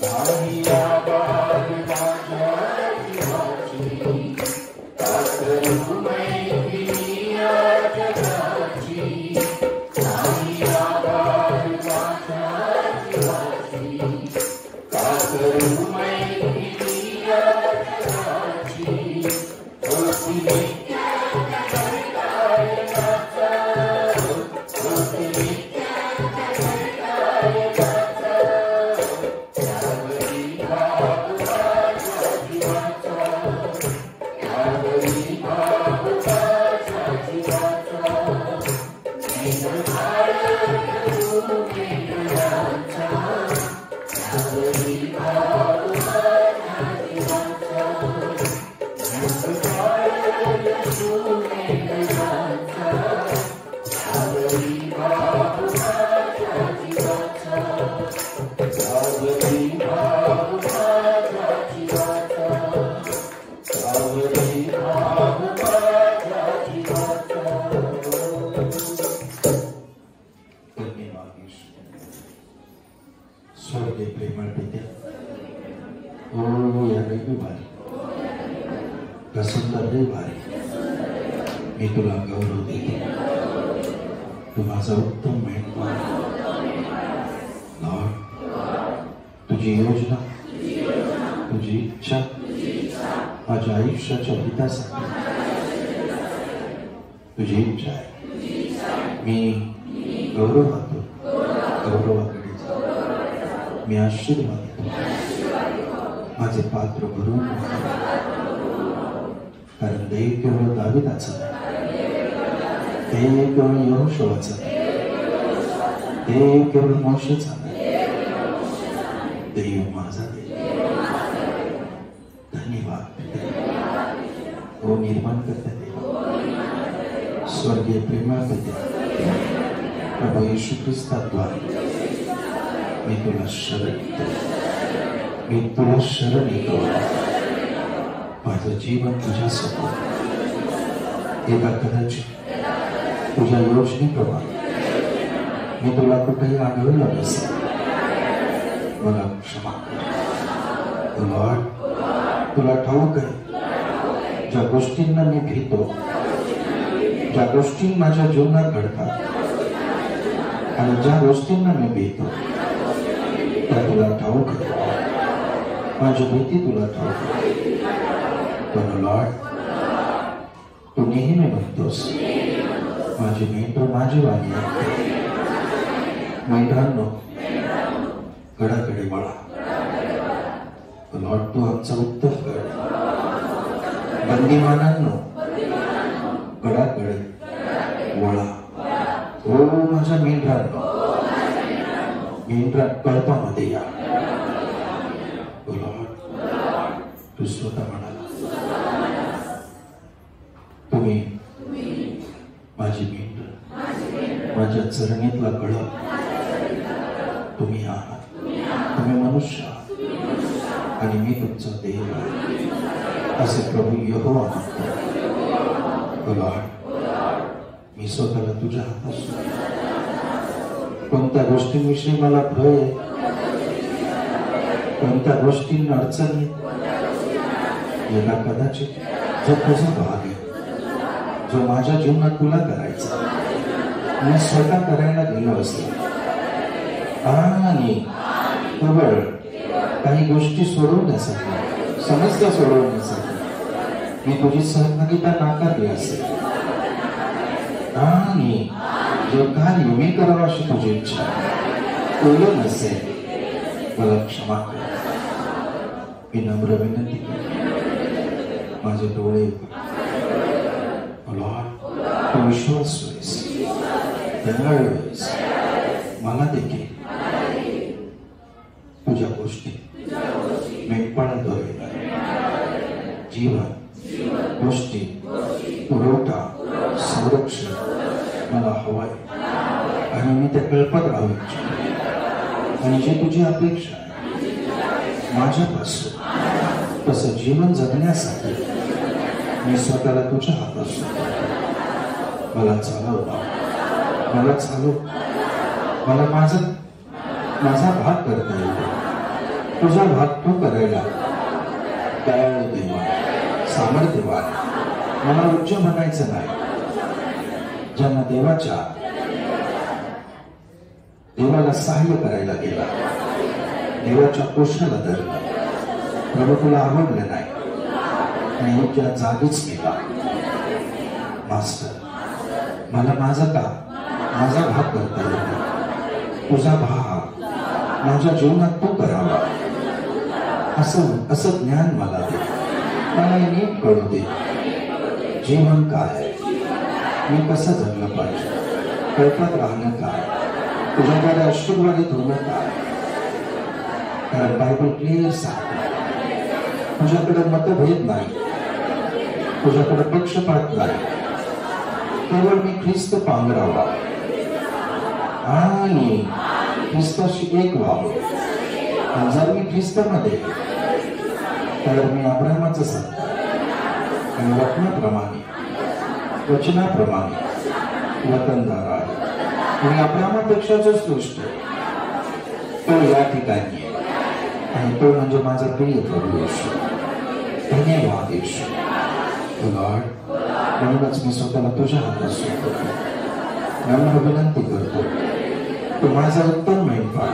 नाही आबाद माझ्या जीवाची, कातरू मैथिली या जगाची. नाही आबाद माझ्या जीवाची, कातरू मैथिली या जगाची. होती नित्य घरकायनाचा, होती नित्य घरकायनाचा. यावरी भाव माझ्या जीवाचा, यावरी भाव माझ्या जीवाचा. मेंढपाळ प्रभू मेंढराचा, यावरी भाव माझ्या जीवाचा. मेंढपाळ येशू मेंढराचा, यावरी भाव माझ्या जीवाचा. यावरी भाव माझ्या जीवाचा, यावरी भाव माझ्या जीवाचा. धन्यवाद येशू. स्वर्गीय प्रेमळ पित्या, हो या लई भारी, या सुंदर लई भारी. मी तुला गौरव देतो, तू माझा उत्तम मेंढपाळ. लॉर्ड, तुझी योजना, तुझी इच्छा माझ्या आयुष्याच्या हितासाठी तुझी इच्छा आहे. मी गौरवाकडे जातो, मी आशीर्वाद देतो, माझे पात्र भरून. कारण देव केवळ दाविदाचा नाही, देव केवळ यहोशुआचा नाही, देव केवळ मोशेचा नाही, देव माझा देव, धन्यवाद. ओ निर्माण करता देव, स्वर्गीय प्रेमळ पिता, प्रभू येशू ख्रिस्ताद्वारे मी तुला शरण येतो, मी तुला शरण येतो. माझं जीवन तुझ्या समोर एका कदाचित तुझ्या योजनेप्रमाणे मी तुला कुठेही आढळलं नसेल, मला क्षमा कर. लॉर्ड, तुला ठाऊक आहे ज्या गोष्टींना मी भीतो, ज्या गोष्टी माझ्या जीवनात घडतात आणि ज्या गोष्टींना मी भीतो त्या तुला ठाऊक आहे. माझी भीती तुला ठाऊक आहे. पण लॉर्ड, तू नेहमी म्हणतोस माझी मेंढर माझी वाणी ऐकते. मेंढरांनो, गडाकडे वळा. लॉर्ड, तू आमचा उत्तर कर. बंदीवानांनो, गडाकडे वळा. हो माझ्या मेंढरांनो, मेंढरा कळपामध्ये या. लॉर्ड, तू स्वतः म्हणाला तुम्ही माझी मेंढर, माझ्या चरणीतला कळप तुम्ही आहात. तुम्ही मनुष्य आहात आणि मी तुमचा देव आहे, असे प्रभू यहोवा म्हणतो. लॉर्ड, मी स्वतःला तुझ्या हातात सोडतो. कोणत्या गोष्टींविषयी मला भय आहे, कोणत्या गोष्टींना अडचण याला कदाचित जो तुझा भाग आहे, जो माझ्या जीवनात तुला करायचा, मी स्वतः करायला गेलो असतो आणि केवळ काही गोष्टी सोडवण्यासाठी, समस्या सोडवण्यासाठी मी तुझी सहभागिता नाकारली असेल आणि जे कार्य मी करावं अशी तुझी इच्छा केलं नसेल, मला क्षमा कर. मी नम्र विनंती करतो, माझे डोळे तू विश्वास होईस, दयाळू होईस. मला देखील तुझ्या गोष्टी मेंढपाळाद्वारे जीवन, गोष्टी, पुरवठा, संरक्षण मला हवाय आणि मी त्या कल्पत राहू इच्छितो. आणि जी तुझी अपेक्षा आहे माझ्यापासून, तसं जीवन जगण्यासाठी मी स्वतःला तुझ्या हातात सोडतो. मला चालव, मला चालव. मला माझा भाग करता येतो, तुझा भाग तू करायला दयाळू देवा, सामर्थ्यवान. मला उच्च म्हणायचं नाही. ज्यांना देवाला सहाय्य करायला गेला, देवाच्या कोशाला धरलं, प्रभू तुला आवडलं नाही आणि योग्य जागीच केला. मास्टर, मला माझा भाग करता येतो, तुझा भाग माझ्या जीवनात तू करावा असं ज्ञान मला दे. मला नीट कळू दे जीवन काय आहे, मी कसं जगलं पाहिजे, कल्पात राहणं काय, तुझ्याकडे आशीर्वादित होणं काय. कारण बायबल क्लिअर सांगते, तुझ्याकडे मतभेद नाही, तुझ्याकडे पक्षपात नाही. केवळ मी ख्रिस्त पांघरावा आणि ख्रिस्ताशी एक व्हावं. आणि जर मी ख्रिस्तामध्ये तर मी अब्राहमाचं संतान आणि वचनाप्रमाणे वतनदार आहे. आणि अब्राहमापेक्षा जो श्रेष्ठ तो या ठिकाणी आहे आणि तो म्हणजे माझा प्रिय प्रभू येशू. धन्यवाद येशू. लॉर्ड, म्हणूनच मी स्वतःला तुझ्या हातात सोडतो. नम्र विनंती करतो, तू माझा उत्तम मेंढपाळ,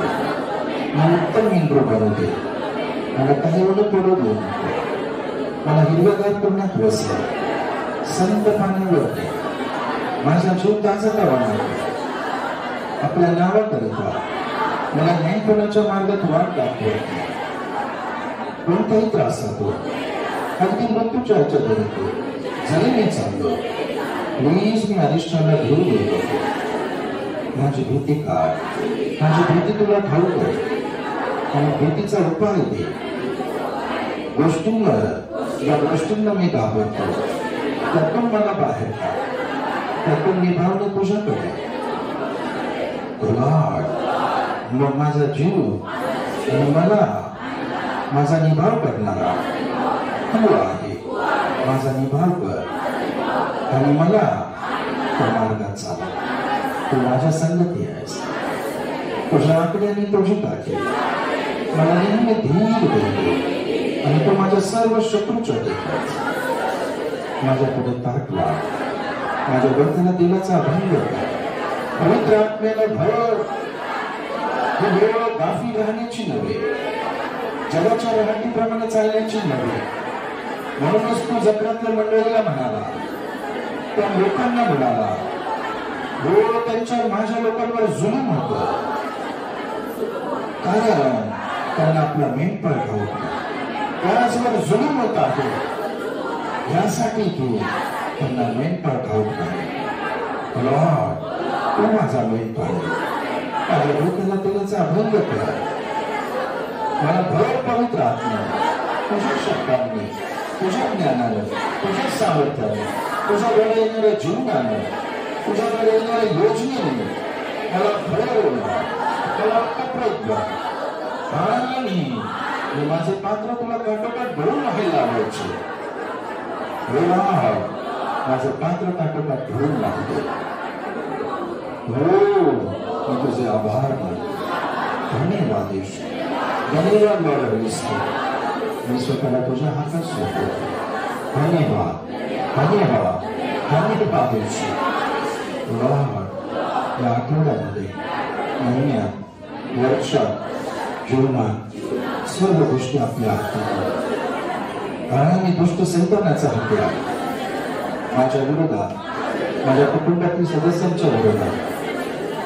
मला उत्तम मेंढर बनवू दे. मला काही ओढ पडू देऊ नको. मला हिरव्यागार पुण्यात बसला संत पाण्यावर दे. माझा जीव ताजा लावणार आपल्या नावाकरिता मला न्यायपणाच्या मार्गात वाट दाखवत. कोणताही त्रास होतो, अगदी मृत्यूच्या ह्याच्यापर्यंत जरी मी चाललो, प्लीज मी अरिष्ठाला घेऊन येतो. माझी भीती काय, माझी भीती तुला ठाऊक आहे. आणि भीतीचा उपाय दे. गोष्टींवर या गोष्टींना मी घाबरतो, त्यातून मला बाहेर काढ. त्यातून निभावणं तुझ्याकडे. मग माझा जीव आणि मला माझा निभाव करणारा तू आहे. माझा निभाव कर आणि मला त्या मार्गात चालव. तू माझ्या संगती आहेस. तुझ्या आकड्याने तुझी काठी मला नेहमी धीर देते आणि तू माझ्या सर्व शत्रूच्या देखास. माझ्या पुढे ताट लाव. माझ्या बंधना दिलाचा भंग कर. पवित्र आत्म्याला भर. ही वेळ गाफी राहण्याची नव्हे, जगाच्या रहाटीप्रमाणे चालण्याची नव्हे. म्हणूनच तू जत्रातल्या मंडळीला म्हणाला, त्या लोकांना म्हणाला, हो त्यांच्या माझ्या लोकांवर जुलूम होत. कारण आपला मेंढपाळ ठाऊक त्याचवर जुलूम होत आहे. यासाठी तू त्यांना मेंढपाळ ठाऊक नाही. तू माझा मेंढपाळ. माझ्या डोक्याला तेलाचा अभंग कर. मला भर पवित्र आत्मा तुझ्या शब्दांनी, तुझ्या ज्ञानानं, तुझ्या सामर्थ्याने, तुझ्याकडे येणाऱ्या जीवनानं, तुझ्याकडे येणाऱ्या योजनेने मला भर. मला कपडत आणि माझे पात्र तुला काटोकाट भरून व्हायला लावायचे. माझं पात्र काटोकाट भरून लागते. हो मी तुझे आभार मानतो. धन्यवाद येशू. धन्यवाद लॉर्ड. मी स्वतःला तुझ्या हातात सोडतो. धन्यवाद धन्यवाद धन्यवाद येशू. लॉर्ड या आठवड्यामध्ये, महिन्यात, वर्षात, जीवनात सर्व गोष्टी आपल्या हातात. आणि दुष्ट सैतानाचा हत्यार माझ्या विरोधात, माझ्या कुटुंबातील सदस्यांच्या विरोधात,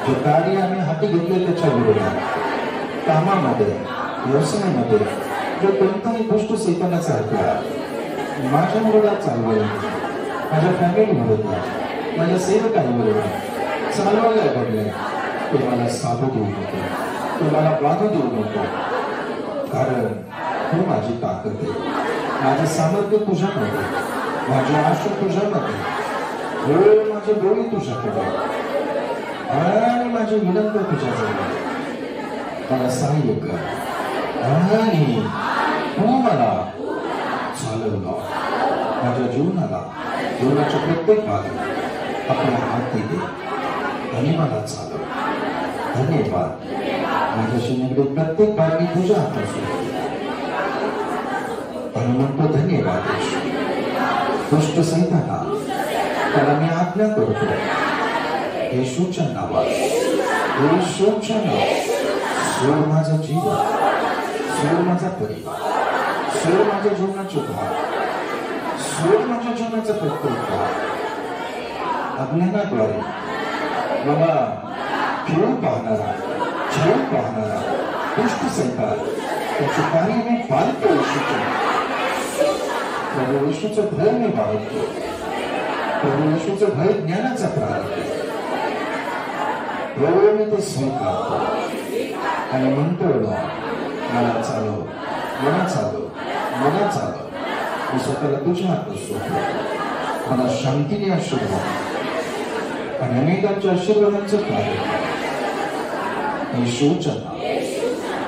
जे कार्य आम्ही हाती घेतले त्याच्या विरोधात, कामामध्ये, व्यवसायामध्ये जो कोणताही गोष्ट सैतानाचा हत्यार माझ्या विरोधात चालवला, माझ्या फॅमिली विरोधात, माझ्या सेवकांविरोधात चालवायला घडले, ते मला साधू देऊ नको. ते मला बाधू देऊ नको. कारण ही माझी ताकद आहे. माझे सामर्थ्य तुझ्याकडे, माझी आशा तुझ्यामध्ये, माझे डोळे तुझ्याकडे आणि माझी विनंती तुझ्याजवळ. मला सहाय्य कर आणि तू मला चालवला. माझ्या जीवनाला, जीवनाच्या प्रत्येक भागात आपल्या हाती दे आणि मला चालव. धन्यवाद. माझ्याशी निगडीत प्रत्येक भाग मी तुझ्या हातात आणि म्हणतो धन्यवाद. दुष्ट सैताना त्याला मी आज्ञा करतो येशूच्या नावात, येशूच्या नावात सोड माझा जीवन, सोड माझा परिवार, सोड माझ्या जीवनाचे भाग, सोड माझ्या जीवनाचा प्रत्येक भाग. अज्ञानाद्वारे मला खेळून पाहणारा, छळून पाहणारा दुष्ट सैतान त्याचे कार्य मी पालतो. प्रभू येशूचं भय मी बाळगतो. प्रभू येशूचं भय ज्ञानाचा प्रारंभ. प्रभू मी ते स्वीकारतो आणि म्हणतो मला चालव, मला चालव, मला चालव. मी स्वतःला तुझ्या हातात सोडतो. मला शांतीने आशीर्वाद आणि अनेकांच्या आशीर्वादांचं कार्य येशूच्या नावात.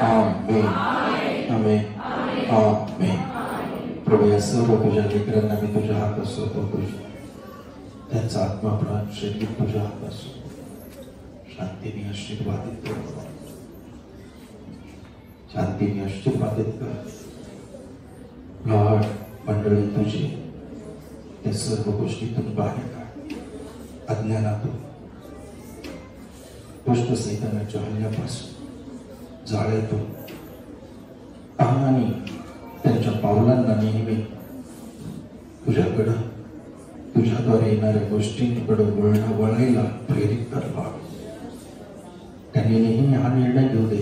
आमेन, आमेन, आमेन. प्रभू या सर्व तुझ्या लेकरांना मी तुझ्या हातात सोडतो. त्यांचा आत्मा, प्राण, शरीर तुझ्या हातात सोडतो. शांतीने आशीर्वादित कर, शांतीने आशीर्वादित कर. लॉर्ड मंडळी तुझी त्या सर्व गोष्टीतून बाहेर काढ. अज्ञानातून, दुष्ट सैतानाच्या हल्ल्यापासून, जाळ्यातून आणि त्यांच्या पावलांना नेहमी तुझ्याकडं, तुझ्याद्वारे येणाऱ्या गोष्टींकडे वळायला प्रेरित करवा. त्यांनी नेहमी हा निर्णय घेऊ दे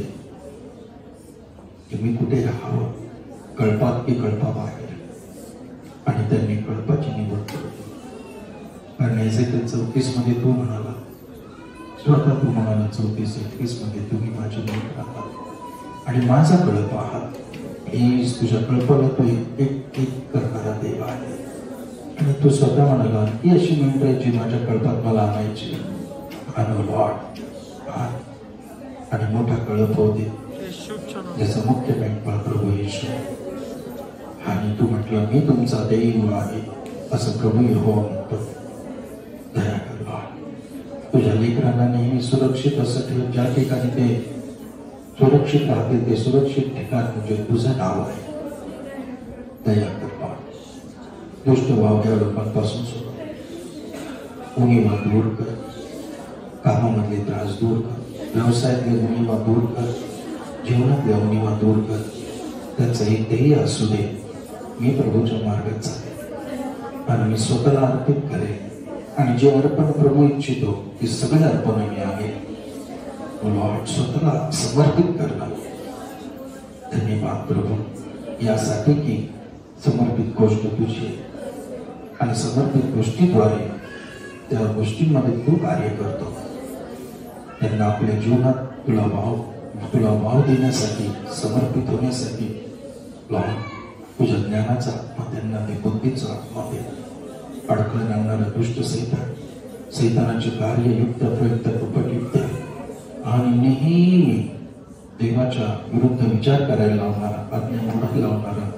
की मी कुठे राहावं, कळपात की कळपाबाहेर. आणि त्यांनी कळपाची निवड केली. कारण एजेकिएल 34 मध्ये तू म्हणाला, स्वतः तू म्हणाला 34:31 मध्ये तुम्ही माझे लेक आहात. आणि माझा कळप आहात. प्लीज तुझ्या कळपाला तू एक करणारा देव आहे. आणि तू स्वतः म्हणाला की अशी मेंढराची माझ्या कळपात मला आणायची. आणि लॉर्ड आणि मोठा कळप होते ज्याचा मुख्य मेंढपाळ प्रभू येशू. आणि तू म्हटलं मी तुमचा देव आहे असं प्रभू यहोवा म्हणतो. दया कर लॉर्ड. तुझ्या लेकरांना नेहमी सुरक्षित असं ठेव. ज्या ठिकाणी ते सुरक्षित राहतील ते सुरक्षित ठिकाण म्हणजे तुझं नाव आहे. दया कर लॉर्ड. दुष्ट वावड्या लोकांपासून सोड. उणीवा दूर कर. कामामधले त्रास दूर कर. व्यवसायातले उणीवा दूर कर. जीवनातल्या उणीवा दूर कर. त्याचं एक ध्येय असू दे, मी प्रभूच्या मार्गात चालेल आणि मी स्वतःला अर्पित करेन. आणि जे अर्पण प्रभू इच्छितो ते सगळे अर्पण मी आहे. लॉर्ड स्वतःला समर्पित करणार. धन्यवाद प्रभू यासाठी की समर्पित गोष्ट तुझी आहे आणि समर्पित गोष्टीद्वारे त्या गोष्टींमध्ये तू कार्य करतो. त्यांना आपल्या जीवनात तुला भाव देण्यासाठी समर्पित होण्यासाठी लॉर्ड तुझ्या ज्ञानाचा आत्मा त्यांना दे. बुद्धीचा आत्मा दे. अडकळून आणणारा दुष्ट सैतानाचे कार्ययुक्त प्रयुक्त उपयुक्त आणि नेहमी देवाच्या विरुद्ध विचार करायला लावणारा आज्ञा मोडायला लावणारा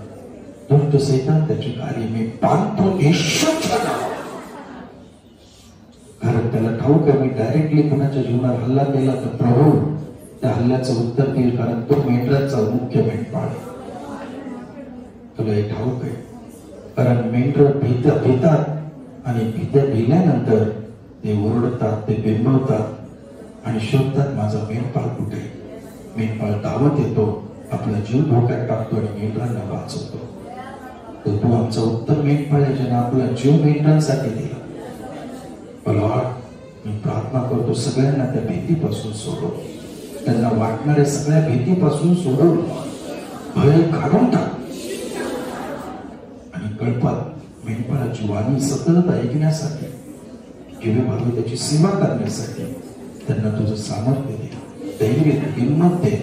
दुष्ट सैतान त्याचे कार्य मी बांधतो येशूच्या नावात. कारण त्याला ठाऊक आहे मी डायरेक्टली कुणाच्या जीवनात हल्ला केला तर प्रभू त्या हल्ल्याचं उत्तर देईल. कारण तो मेंढराचा मुख्य मेंढपाळ. तुला हे ठाऊक आहे. कारण मेंढर भीतात आणि भिल्यानंतर ते ओरडतात, ते बिंबवतात आणि शोधतात माझा मेंढपाळ कुठे. मेंढपाळ धावत येतो, आपला जीव धोक्यात टाकतो आणि मेंढरांना वाचवतो. तर तू आमचा उत्तर मेंढपाळ आहे ज्याने आपला जीव मेंढरांसाठी दिला. लॉर्ड मी प्रार्थना करतो सगळ्यांना त्या भीतीपासून सोडव. त्यांना वाटणाऱ्या सगळ्या भीतीपासून सोडव. भय काढून टाक. आणि कळपात मेंढपाळाची वाणी सतत ऐकण्यासाठी जीवेभावे त्याची सेवा करण्यासाठी त्यांना तुझं सामर्थ्य दे, धैर्य दे, हिंमत दे.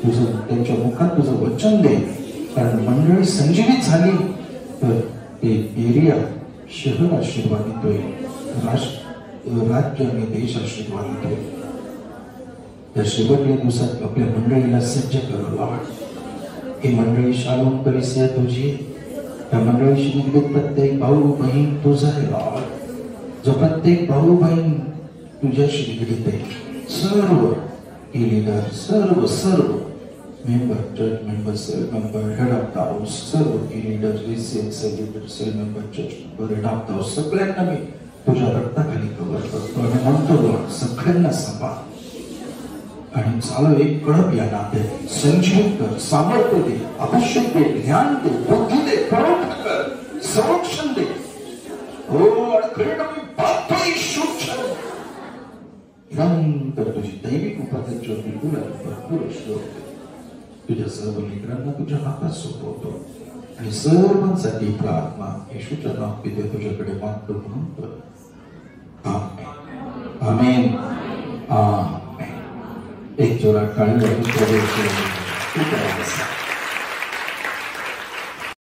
तुझं त्यांच्या मुखात तुझं वचन दे. कारण मंडळी संजीवित झाली तर ते एरिया शहर आशीर्वादित होईल, राज्य आणि देश आशीर्वादित होईल. त्या शेवटल्या दिवसात आपल्या मंडळीला सज्ज कर लॉर्ड. ही मंडळी शालोम कलिसिया तुझी. त्या मंडळीशी निगडीत प्रत्येक भाऊ बहीण तुझा आहे लॉर्ड. जो प्रत्येक भाऊ बहीण तुझ्याशी निगडीत आहे. सर्व लीडर, सर्व member, church member, cell member, head of the house, सर्व leader, cell member, church member, head of the house सगळ्यांना मी तुझ्या रक्ताखाली कव्हर करतो आणि म्हणतो लॉर्ड सगळ्यांना सांभाळ आणि चालव एक कळप या नात्यात संजीवित कर. सामर्थ्य दे, अभिषेक दे, ज्ञान दे, बुद्धी दे, पुरवठा कर, संरक्षण दे. हो अडखळीनं मी बांधतो येशूच्या निरंतर तुझी दैविक कृपा त्यांच्यावर बिलकुल भरपूर असतो. तुझ्या सर्व लेकरांना तुझ्या हातात सोपवतो आणि सर्वांसाठी प्रार्थना येशूच्या नावात पिते तुझ्याकडे मागतो म्हणून. आमेन. आमेन. एक जोरात टाळी वाजवून प्रभूचे